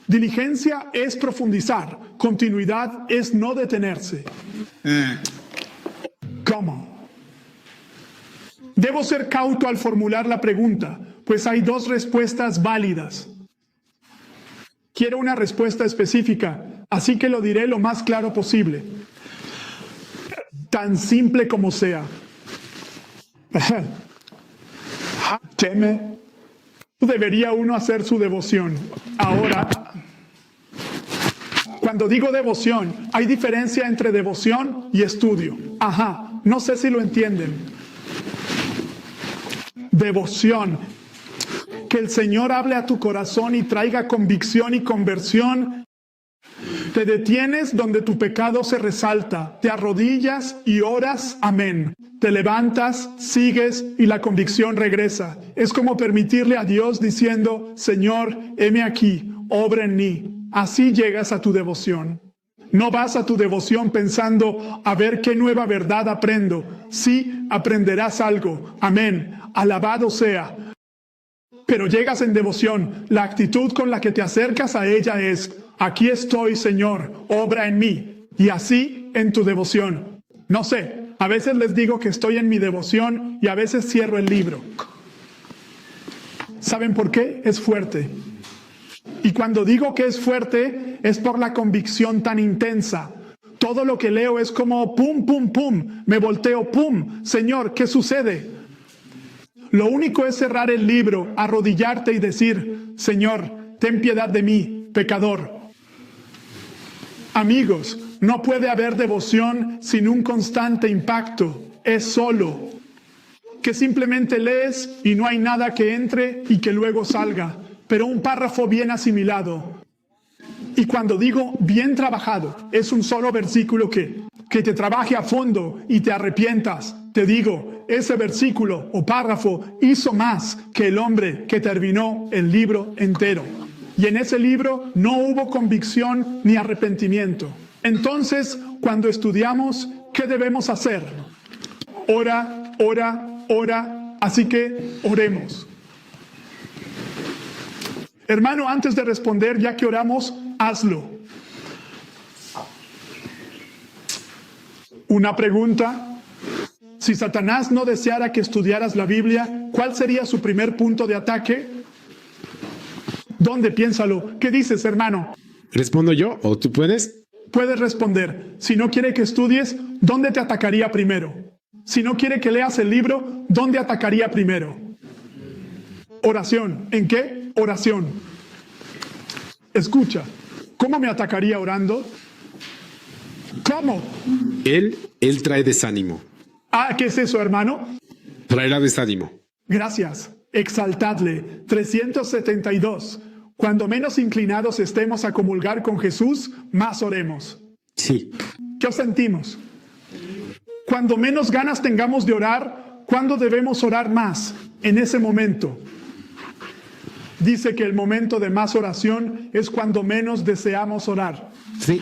Diligencia es profundizar, continuidad es no detenerse. ¿Cómo? Debo ser cauto al formular la pregunta, pues hay dos respuestas válidas. Quiero una respuesta específica, así que lo diré lo más claro posible. Tan simple como sea. Teme. Debería uno hacer su devoción. Ahora, cuando digo devoción, hay diferencia entre devoción y estudio. No sé si lo entienden. Devoción. Que el Señor hable a tu corazón y traiga convicción y conversión. Te detienes donde tu pecado se resalta, te arrodillas y oras, amén. Te levantas, sigues y la convicción regresa. Es como permitirle a Dios diciendo, Señor, heme aquí, obra en mí. Así llegas a tu devoción. No vas a tu devoción pensando, a ver qué nueva verdad aprendo. Sí, aprenderás algo, amén. Alabado sea. Pero llegas en devoción, la actitud con la que te acercas a ella es, aquí estoy, Señor, obra en mí. Y así en tu devoción. No sé, a veces les digo que estoy en mi devoción y a veces cierro el libro. ¿Saben por qué? Es fuerte. Y cuando digo que es fuerte, es por la convicción tan intensa. todo lo que leo es como pum, pum, pum. Me volteo, pum. Señor, ¿qué sucede? Lo único es cerrar el libro, arrodillarte y decir, Señor, ten piedad de mí, pecador. Amigos, no puede haber devoción sin un constante impacto. Es solo que simplemente lees y no hay nada que entre y que luego salga, pero un párrafo bien asimilado. Y cuando digo bien trabajado, es un solo versículo que te trabaje a fondo y te arrepientas. Te digo, ese versículo o párrafo hizo más que el hombre que terminó el libro entero. Y en ese libro no hubo convicción ni arrepentimiento. Entonces, cuando estudiamos, ¿qué debemos hacer? Ora, ora, ora. Así que oremos. Hermano, antes de responder, ya que oramos, hazlo. Una pregunta. Si Satanás no deseara que estudiaras la Biblia, ¿cuál sería su primer punto de ataque? ¿Dónde? Piénsalo. ¿Qué dices, hermano? ¿Respondo yo o tú puedes? Puedes responder. Si no quiere que estudies, ¿dónde te atacaría primero? Si no quiere que leas el libro, ¿dónde atacaría primero? Oración. ¿En qué? Oración. Escucha. ¿Cómo me atacaría orando? ¿Cómo? Él trae desánimo. Ah, ¿qué es eso, hermano? Traerá desánimo. Gracias. Exaltadle. 372. Cuando menos inclinados estemos a comulgar con Jesús, más oremos. Sí. ¿Qué os sentimos? Cuando menos ganas tengamos de orar, ¿cuándo debemos orar más? En ese momento. Dice que el momento de más oración es cuando menos deseamos orar. Sí.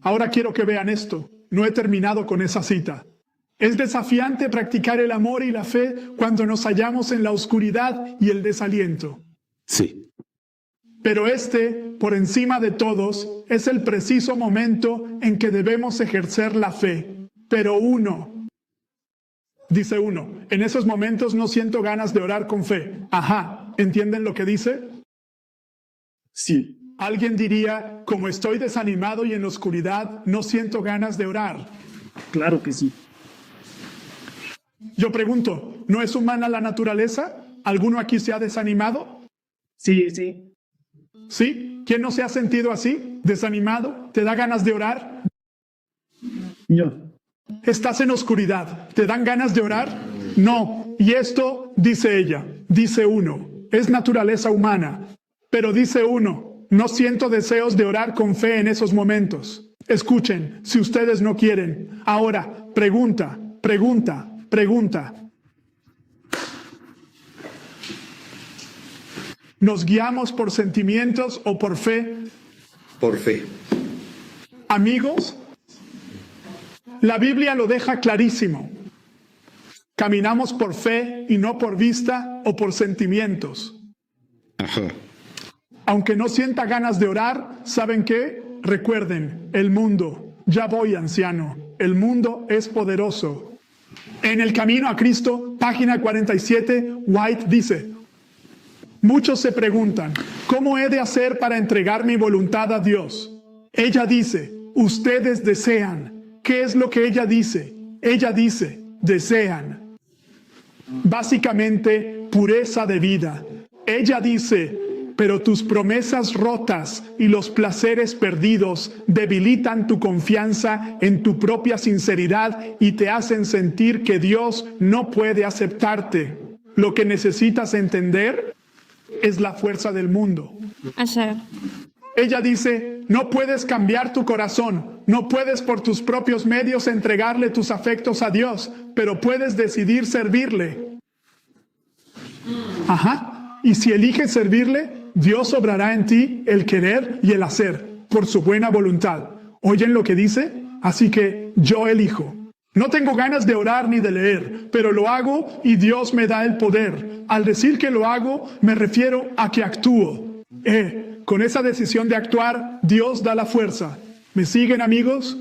Ahora quiero que vean esto. No he terminado con esa cita. Es desafiante practicar el amor y la fe cuando nos hallamos en la oscuridad y el desaliento. Sí. Pero por encima de todos, es el preciso momento en que debemos ejercer la fe. Pero dice uno, en esos momentos no siento ganas de orar con fe. Ajá, ¿entienden lo que dice? Sí. Alguien diría, como estoy desanimado y en la oscuridad, no siento ganas de orar. Claro que sí. Yo pregunto, ¿no es humana la naturaleza? ¿Alguno aquí se ha desanimado? Sí, sí. ¿Sí? ¿Quién no se ha sentido así? ¿Desanimado? ¿Te da ganas de orar? Yo. ¿Estás en oscuridad? ¿Te dan ganas de orar? No. Y esto, dice ella, dice uno, es naturaleza humana. Pero dice uno, no siento deseos de orar con fe en esos momentos. Escuchen, si ustedes no quieren. Ahora, pregunta. ¿Nos guiamos por sentimientos o por fe? Por fe. Amigos, la Biblia lo deja clarísimo. Caminamos por fe y no por vista o por sentimientos. Ajá. Aunque no sienta ganas de orar, ¿saben qué? Recuerden, el mundo, ya voy anciano, el mundo es poderoso. En El Camino a Cristo, página 47, White dice, muchos se preguntan, ¿cómo he de hacer para entregar mi voluntad a Dios? Ella dice, ustedes desean. ¿Qué es lo que ella dice? Ella dice, desean. Básicamente, pureza de vida. Ella dice, pero tus promesas rotas y los placeres perdidos debilitan tu confianza en tu propia sinceridad y te hacen sentir que Dios no puede aceptarte. Lo que necesitas entender es la fuerza del mundo. Ella dice, no puedes cambiar tu corazón, no puedes por tus propios medios entregarle tus afectos a Dios, pero puedes decidir servirle. Ajá. Y si eliges servirle, Dios obrará en ti el querer y el hacer, por su buena voluntad. ¿Oyen lo que dice? Así que yo elijo. No tengo ganas de orar ni de leer, pero lo hago y Dios me da el poder. Al decir que lo hago, me refiero a que actúo. Con esa decisión de actuar, Dios da la fuerza. ¿Me siguen, amigos?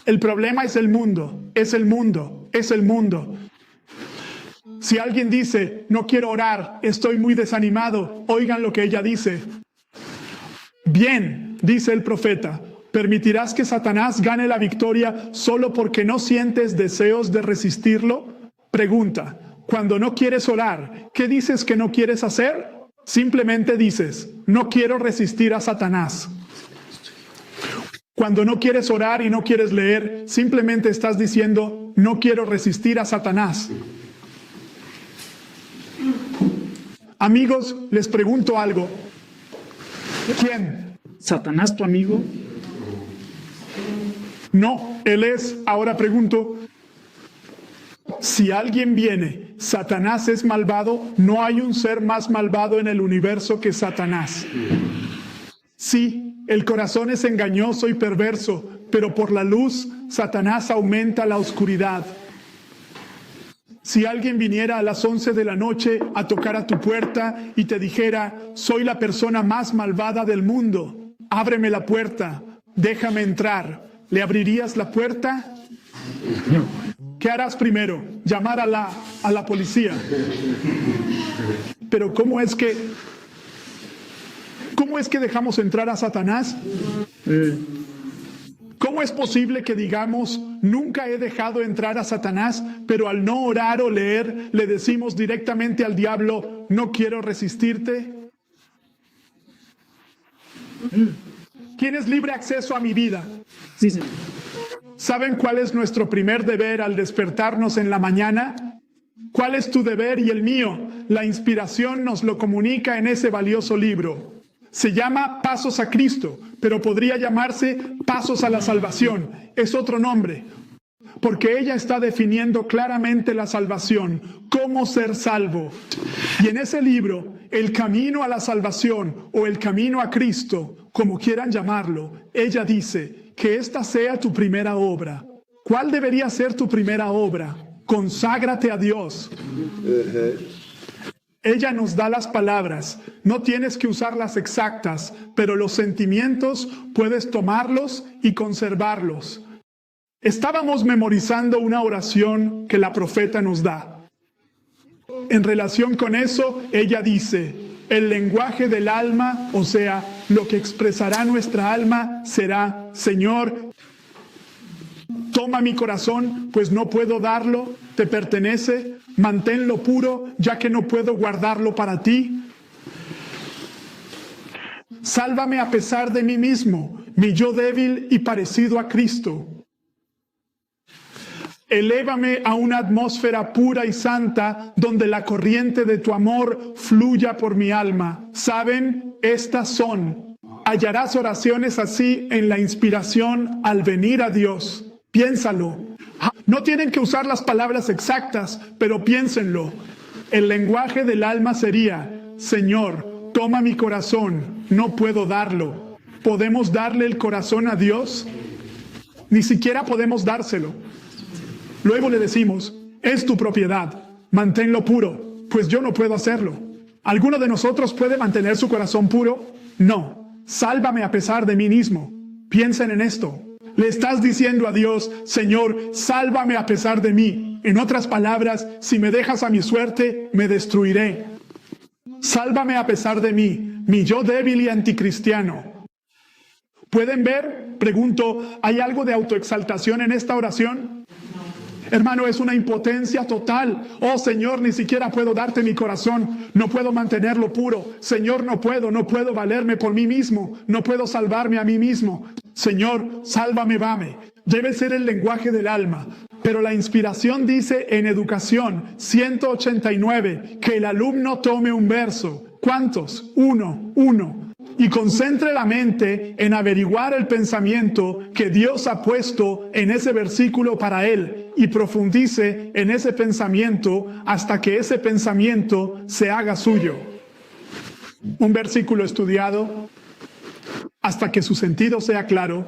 El problema es el mundo, es el mundo, es el mundo. Si alguien dice, no quiero orar, estoy muy desanimado, oigan lo que ella dice. Bien, dice el profeta, ¿Permitirás que Satanás gane la victoria solo porque no sientes deseos de resistirlo? Pregunta, cuando no quieres orar, ¿qué dices que no quieres hacer? Simplemente dices, no quiero resistir a Satanás. Cuando no quieres orar y no quieres leer, simplemente estás diciendo, no quiero resistir a Satanás. Amigos, les pregunto algo. ¿Quién? ¿Satanás tu amigo? No, él es. Ahora pregunto, si alguien viene, Satanás es malvado, no hay un ser más malvado en el universo que Satanás. Sí, el corazón es engañoso y perverso, pero por la luz, Satanás aumenta la oscuridad. Si alguien viniera a las 11 de la noche a tocar a tu puerta y te dijera, soy la persona más malvada del mundo, ábreme la puerta, déjame entrar, ¿le abrirías la puerta? ¿Qué harás primero? Llamar a la policía. Pero ¿cómo es que dejamos entrar a Satanás? ¿Cómo es posible que digamos, nunca he dejado entrar a Satanás, pero al no orar o leer, le decimos directamente al diablo, no quiero resistirte? ¿Tienes libre acceso a mi vida? Sí, señor. ¿Saben cuál es nuestro primer deber al despertarnos en la mañana? ¿Cuál es tu deber y el mío? La inspiración nos lo comunica en ese valioso libro. Se llama Pasos a Cristo, pero podría llamarse Pasos a la Salvación. Es otro nombre, porque ella está definiendo claramente la salvación, cómo ser salvo. Y en ese libro, el camino a la salvación o el camino a Cristo, como quieran llamarlo, ella dice que esta sea tu primera obra. ¿Cuál debería ser tu primera obra? Conságrate a Dios. Ella nos da las palabras, no tienes que usarlas exactas, pero los sentimientos puedes tomarlos y conservarlos. Estábamos memorizando una oración que la profeta nos da. En relación con eso, ella dice, el lenguaje del alma, o sea, lo que expresará nuestra alma será, Señor, toma mi corazón, pues no puedo darlo, te pertenece, manténlo puro, ya que no puedo guardarlo para ti. Sálvame a pesar de mí mismo, mi yo débil y parecido a Cristo. Elévame a una atmósfera pura y santa, donde la corriente de tu amor fluya por mi alma. ¿Saben? Estas son. Hallarás oraciones así en la inspiración al venir a Dios. Piénsalo. No tienen que usar las palabras exactas, pero piénsenlo. El lenguaje del alma sería, Señor, toma mi corazón, no puedo darlo. ¿Podemos darle el corazón a Dios? Ni siquiera podemos dárselo. Luego le decimos, es tu propiedad, manténlo puro, pues yo no puedo hacerlo. ¿Alguno de nosotros puede mantener su corazón puro? No. Sálvame a pesar de mí mismo. Piensen en esto. Le estás diciendo a Dios, Señor, sálvame a pesar de mí. En otras palabras, si me dejas a mi suerte, me destruiré. Sálvame a pesar de mí, mi yo débil y anticristiano. ¿Pueden ver? Pregunto, ¿hay algo de autoexaltación en esta oración? Hermano, es una impotencia total. Oh Señor, ni siquiera puedo darte mi corazón. No puedo mantenerlo puro. Señor, no puedo valerme por mí mismo. No puedo salvarme a mí mismo. Señor, sálvame, vame. Debe ser el lenguaje del alma. Pero la inspiración dice en Educación 189 que el alumno tome un verso. ¿Cuántos? Uno. Y concentre la mente en averiguar el pensamiento que Dios ha puesto en ese versículo para él y profundice en ese pensamiento hasta que ese pensamiento se haga suyo. Un versículo estudiado hasta que su sentido sea claro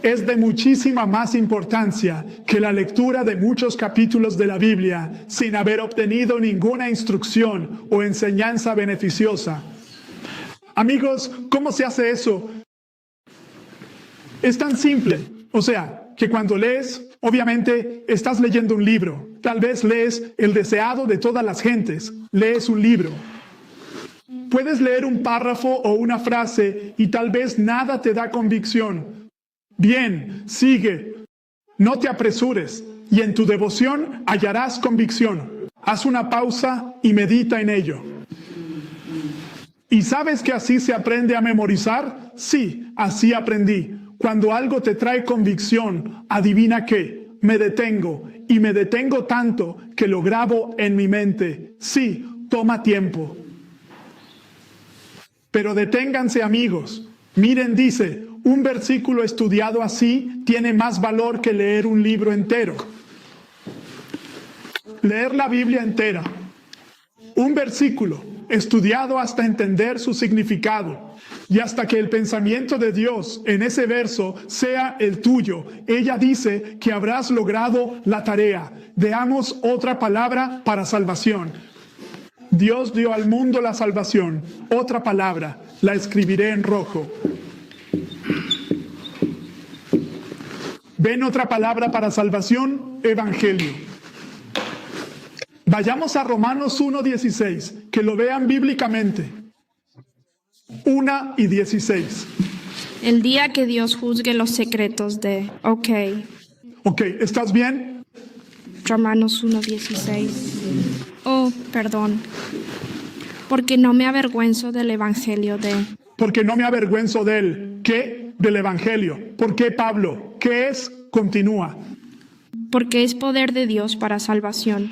es de muchísima más importancia que la lectura de muchos capítulos de la Biblia sin haber obtenido ninguna instrucción o enseñanza beneficiosa. Amigos, ¿cómo se hace eso? Es tan simple. O sea, que cuando lees, obviamente estás leyendo un libro. Tal vez lees El deseado de todas las gentes. Lees un libro. Puedes leer un párrafo o una frase y tal vez nada te da convicción. Bien, sigue. No te apresures y en tu devoción hallarás convicción. Haz una pausa y medita en ello. ¿Y sabes que así se aprende a memorizar? Sí, así aprendí. Cuando algo te trae convicción, adivina qué. Me detengo y me detengo tanto que lo grabo en mi mente. Sí, toma tiempo. Pero deténganse, amigos. Miren, dice, un versículo estudiado así tiene más valor que leer un libro entero. Leer la Biblia entera. Un versículo estudiado hasta entender su significado y hasta que el pensamiento de Dios en ese verso sea el tuyo. Ella dice que habrás logrado la tarea. Veamos otra palabra para salvación. Dios dio al mundo la salvación. Otra palabra, la escribiré en rojo. ¿Ven otra palabra para salvación? Evangelio. Vayamos a Romanos 1:16, que lo vean bíblicamente. 1:16. El día que Dios juzgue los secretos de... Ok, ¿estás bien? Romanos 1:16. Oh, perdón. Porque no me avergüenzo del evangelio de... Porque no me avergüenzo de él. ¿Qué? Del evangelio. ¿Por qué, Pablo? ¿Qué es? Continúa. Porque es poder de Dios para salvación.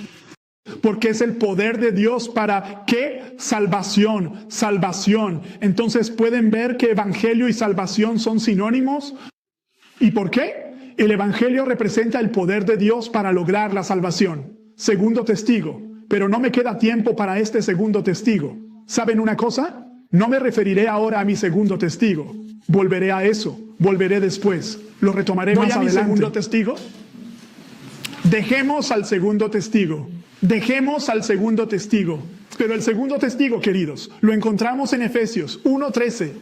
Porque es el poder de Dios para ¿qué? Salvación, salvación. Entonces, ¿pueden ver que evangelio y salvación son sinónimos? ¿Y por qué? El evangelio representa el poder de Dios para lograr la salvación. Segundo testigo. Pero no me queda tiempo para este segundo testigo. ¿Saben una cosa? No me referiré ahora a mi segundo testigo. Volveré a eso. Volveré después. Lo retomaré más adelante. ¿Voy a mi segundo testigo? Dejemos al segundo testigo. Dejemos al segundo testigo. Pero el segundo testigo, queridos, lo encontramos en Efesios 1:13,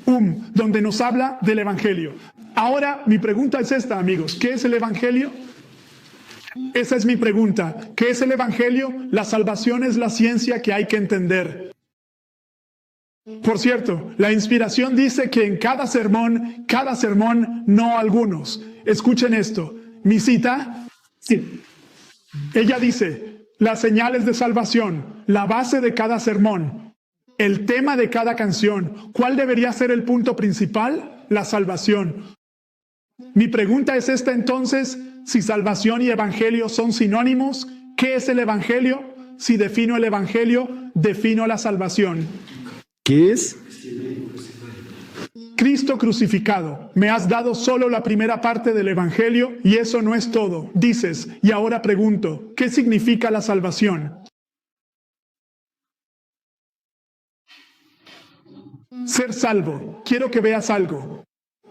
donde nos habla del evangelio. Ahora, mi pregunta es esta, amigos. ¿Qué es el evangelio? Esa es mi pregunta. ¿Qué es el evangelio? La salvación es la ciencia que hay que entender. Por cierto, la inspiración dice que en cada sermón, no algunos. Escuchen esto. Mi cita. Sí. Ella dice, las señales de salvación, la base de cada sermón, el tema de cada canción. ¿Cuál debería ser el punto principal? La salvación. Mi pregunta es esta entonces, si salvación y evangelio son sinónimos, ¿qué es el evangelio? Si defino el evangelio, defino la salvación. ¿Qué es? Cristo crucificado. Me has dado solo la primera parte del evangelio y eso no es todo. Dices, y ahora pregunto, ¿qué significa la salvación? Ser salvo. Quiero que veas algo.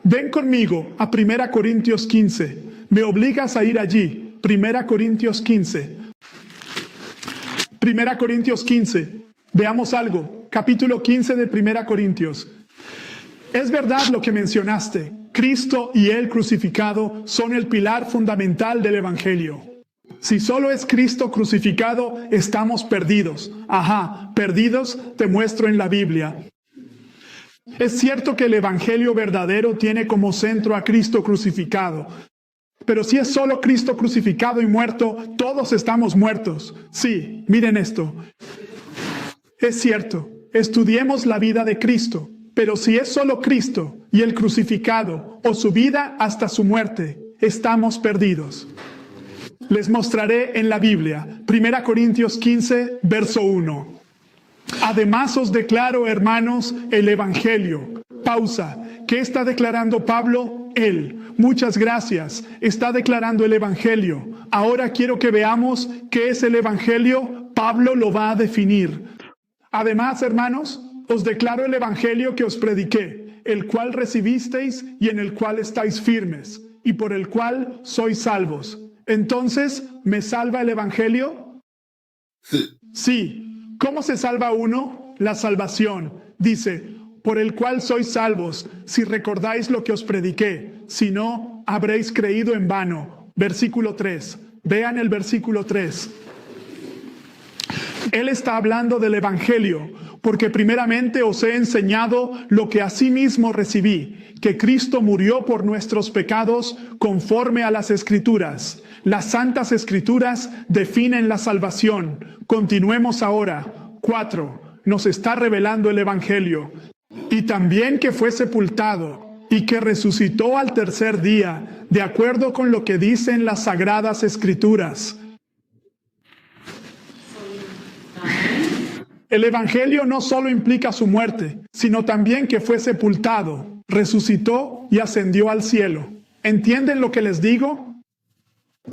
Ven conmigo a 1 Corintios 15. Me obligas a ir allí. 1 Corintios 15. 1 Corintios 15. Veamos algo. Capítulo 15 de 1 Corintios. Es verdad lo que mencionaste. Cristo y Él crucificado son el pilar fundamental del Evangelio. Si solo es Cristo crucificado, estamos perdidos. Ajá, perdidos te muestro en la Biblia. Es cierto que el Evangelio verdadero tiene como centro a Cristo crucificado. Pero si es solo Cristo crucificado y muerto, todos estamos muertos. Sí, miren esto. Es cierto, estudiemos la vida de Cristo. Pero si es solo Cristo y el crucificado o su vida hasta su muerte, estamos perdidos. Les mostraré en la Biblia, 1 Corintios 15, verso 1. Además os declaro, hermanos, el Evangelio. Pausa. ¿Qué está declarando Pablo? Él. Muchas gracias. Está declarando el Evangelio. Ahora quiero que veamos qué es el Evangelio. Pablo lo va a definir. Además, hermanos, os declaro el evangelio que os prediqué, el cual recibisteis y en el cual estáis firmes, y por el cual sois salvos. Entonces, ¿me salva el evangelio? Sí. ¿Cómo se salva uno? La salvación. Dice, por el cual sois salvos, si recordáis lo que os prediqué. Si no, habréis creído en vano. Versículo 3. Vean el versículo 3. Él está hablando del evangelio. porque primeramente os he enseñado lo que asimismo recibí, que Cristo murió por nuestros pecados conforme a las Escrituras. Las santas Escrituras definen la salvación. Continuemos ahora. 4. Nos está revelando el Evangelio. Y también que fue sepultado y que resucitó al tercer día, de acuerdo con lo que dicen las sagradas Escrituras. El Evangelio no solo implica su muerte, sino también que fue sepultado, resucitó y ascendió al cielo. ¿Entienden lo que les digo?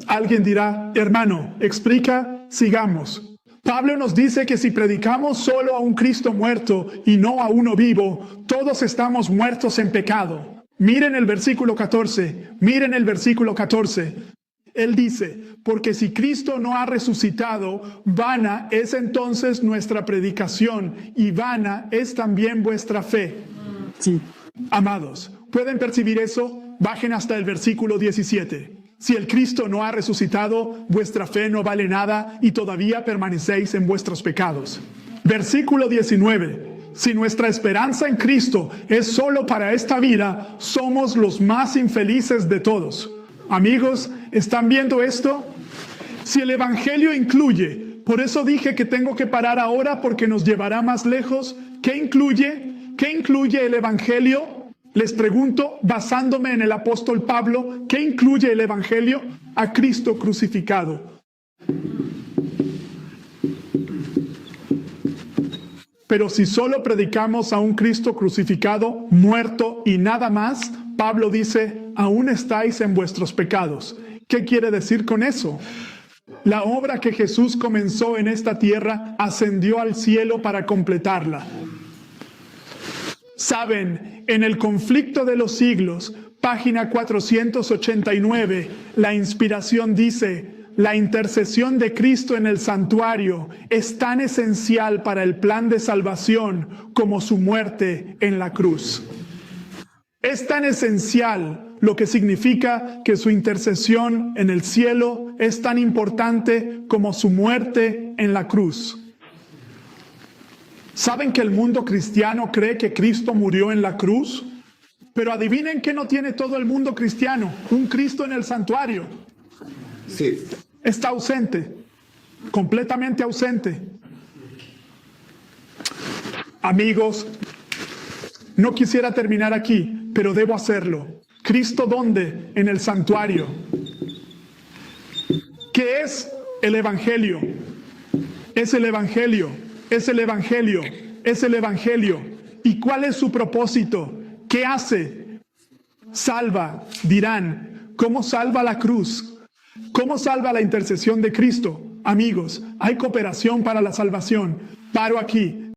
Alguien dirá, hermano, explica, sigamos. Pablo nos dice que si predicamos solo a un Cristo muerto y no a uno vivo, todos estamos muertos en pecado. Miren el versículo 14, miren el versículo 14. Él dice, porque si Cristo no ha resucitado, vana es entonces nuestra predicación y vana es también vuestra fe. Sí. Amados, ¿pueden percibir eso? Bajen hasta el versículo 17. Si el Cristo no ha resucitado, vuestra fe no vale nada y todavía permanecéis en vuestros pecados. Versículo 19. Si nuestra esperanza en Cristo es solo para esta vida, somos los más infelices de todos. Amigos, ¿están viendo esto? Si el Evangelio incluye, por eso dije que tengo que parar ahora porque nos llevará más lejos. ¿Qué incluye? ¿Qué incluye el Evangelio? Les pregunto, basándome en el apóstol Pablo, ¿qué incluye el Evangelio? A Cristo crucificado. Pero si solo predicamos a un Cristo crucificado, muerto y nada más, Pablo dice, aún estáis en vuestros pecados. ¿Qué quiere decir con eso? La obra que Jesús comenzó en esta tierra ascendió al cielo para completarla. Saben, en el conflicto de los siglos, página 489, la inspiración dice, la intercesión de Cristo en el santuario es tan esencial para el plan de salvación como su muerte en la cruz. Es tan esencial, lo que significa que su intercesión en el cielo es tan importante como su muerte en la cruz. ¿Saben que el mundo cristiano cree que Cristo murió en la cruz? Pero adivinen que no tiene todo el mundo cristiano, un Cristo en el santuario. Sí. Está ausente, completamente ausente. Amigos, no quisiera terminar aquí, pero debo hacerlo. ¿Cristo dónde? En el santuario. ¿Qué es el Evangelio? Es el Evangelio, es el Evangelio, es el Evangelio. ¿Y cuál es su propósito? ¿Qué hace? Salva, dirán. ¿Cómo salva la cruz? ¿Cómo salva la intercesión de Cristo? Amigos, hay cooperación para la salvación. Paro aquí.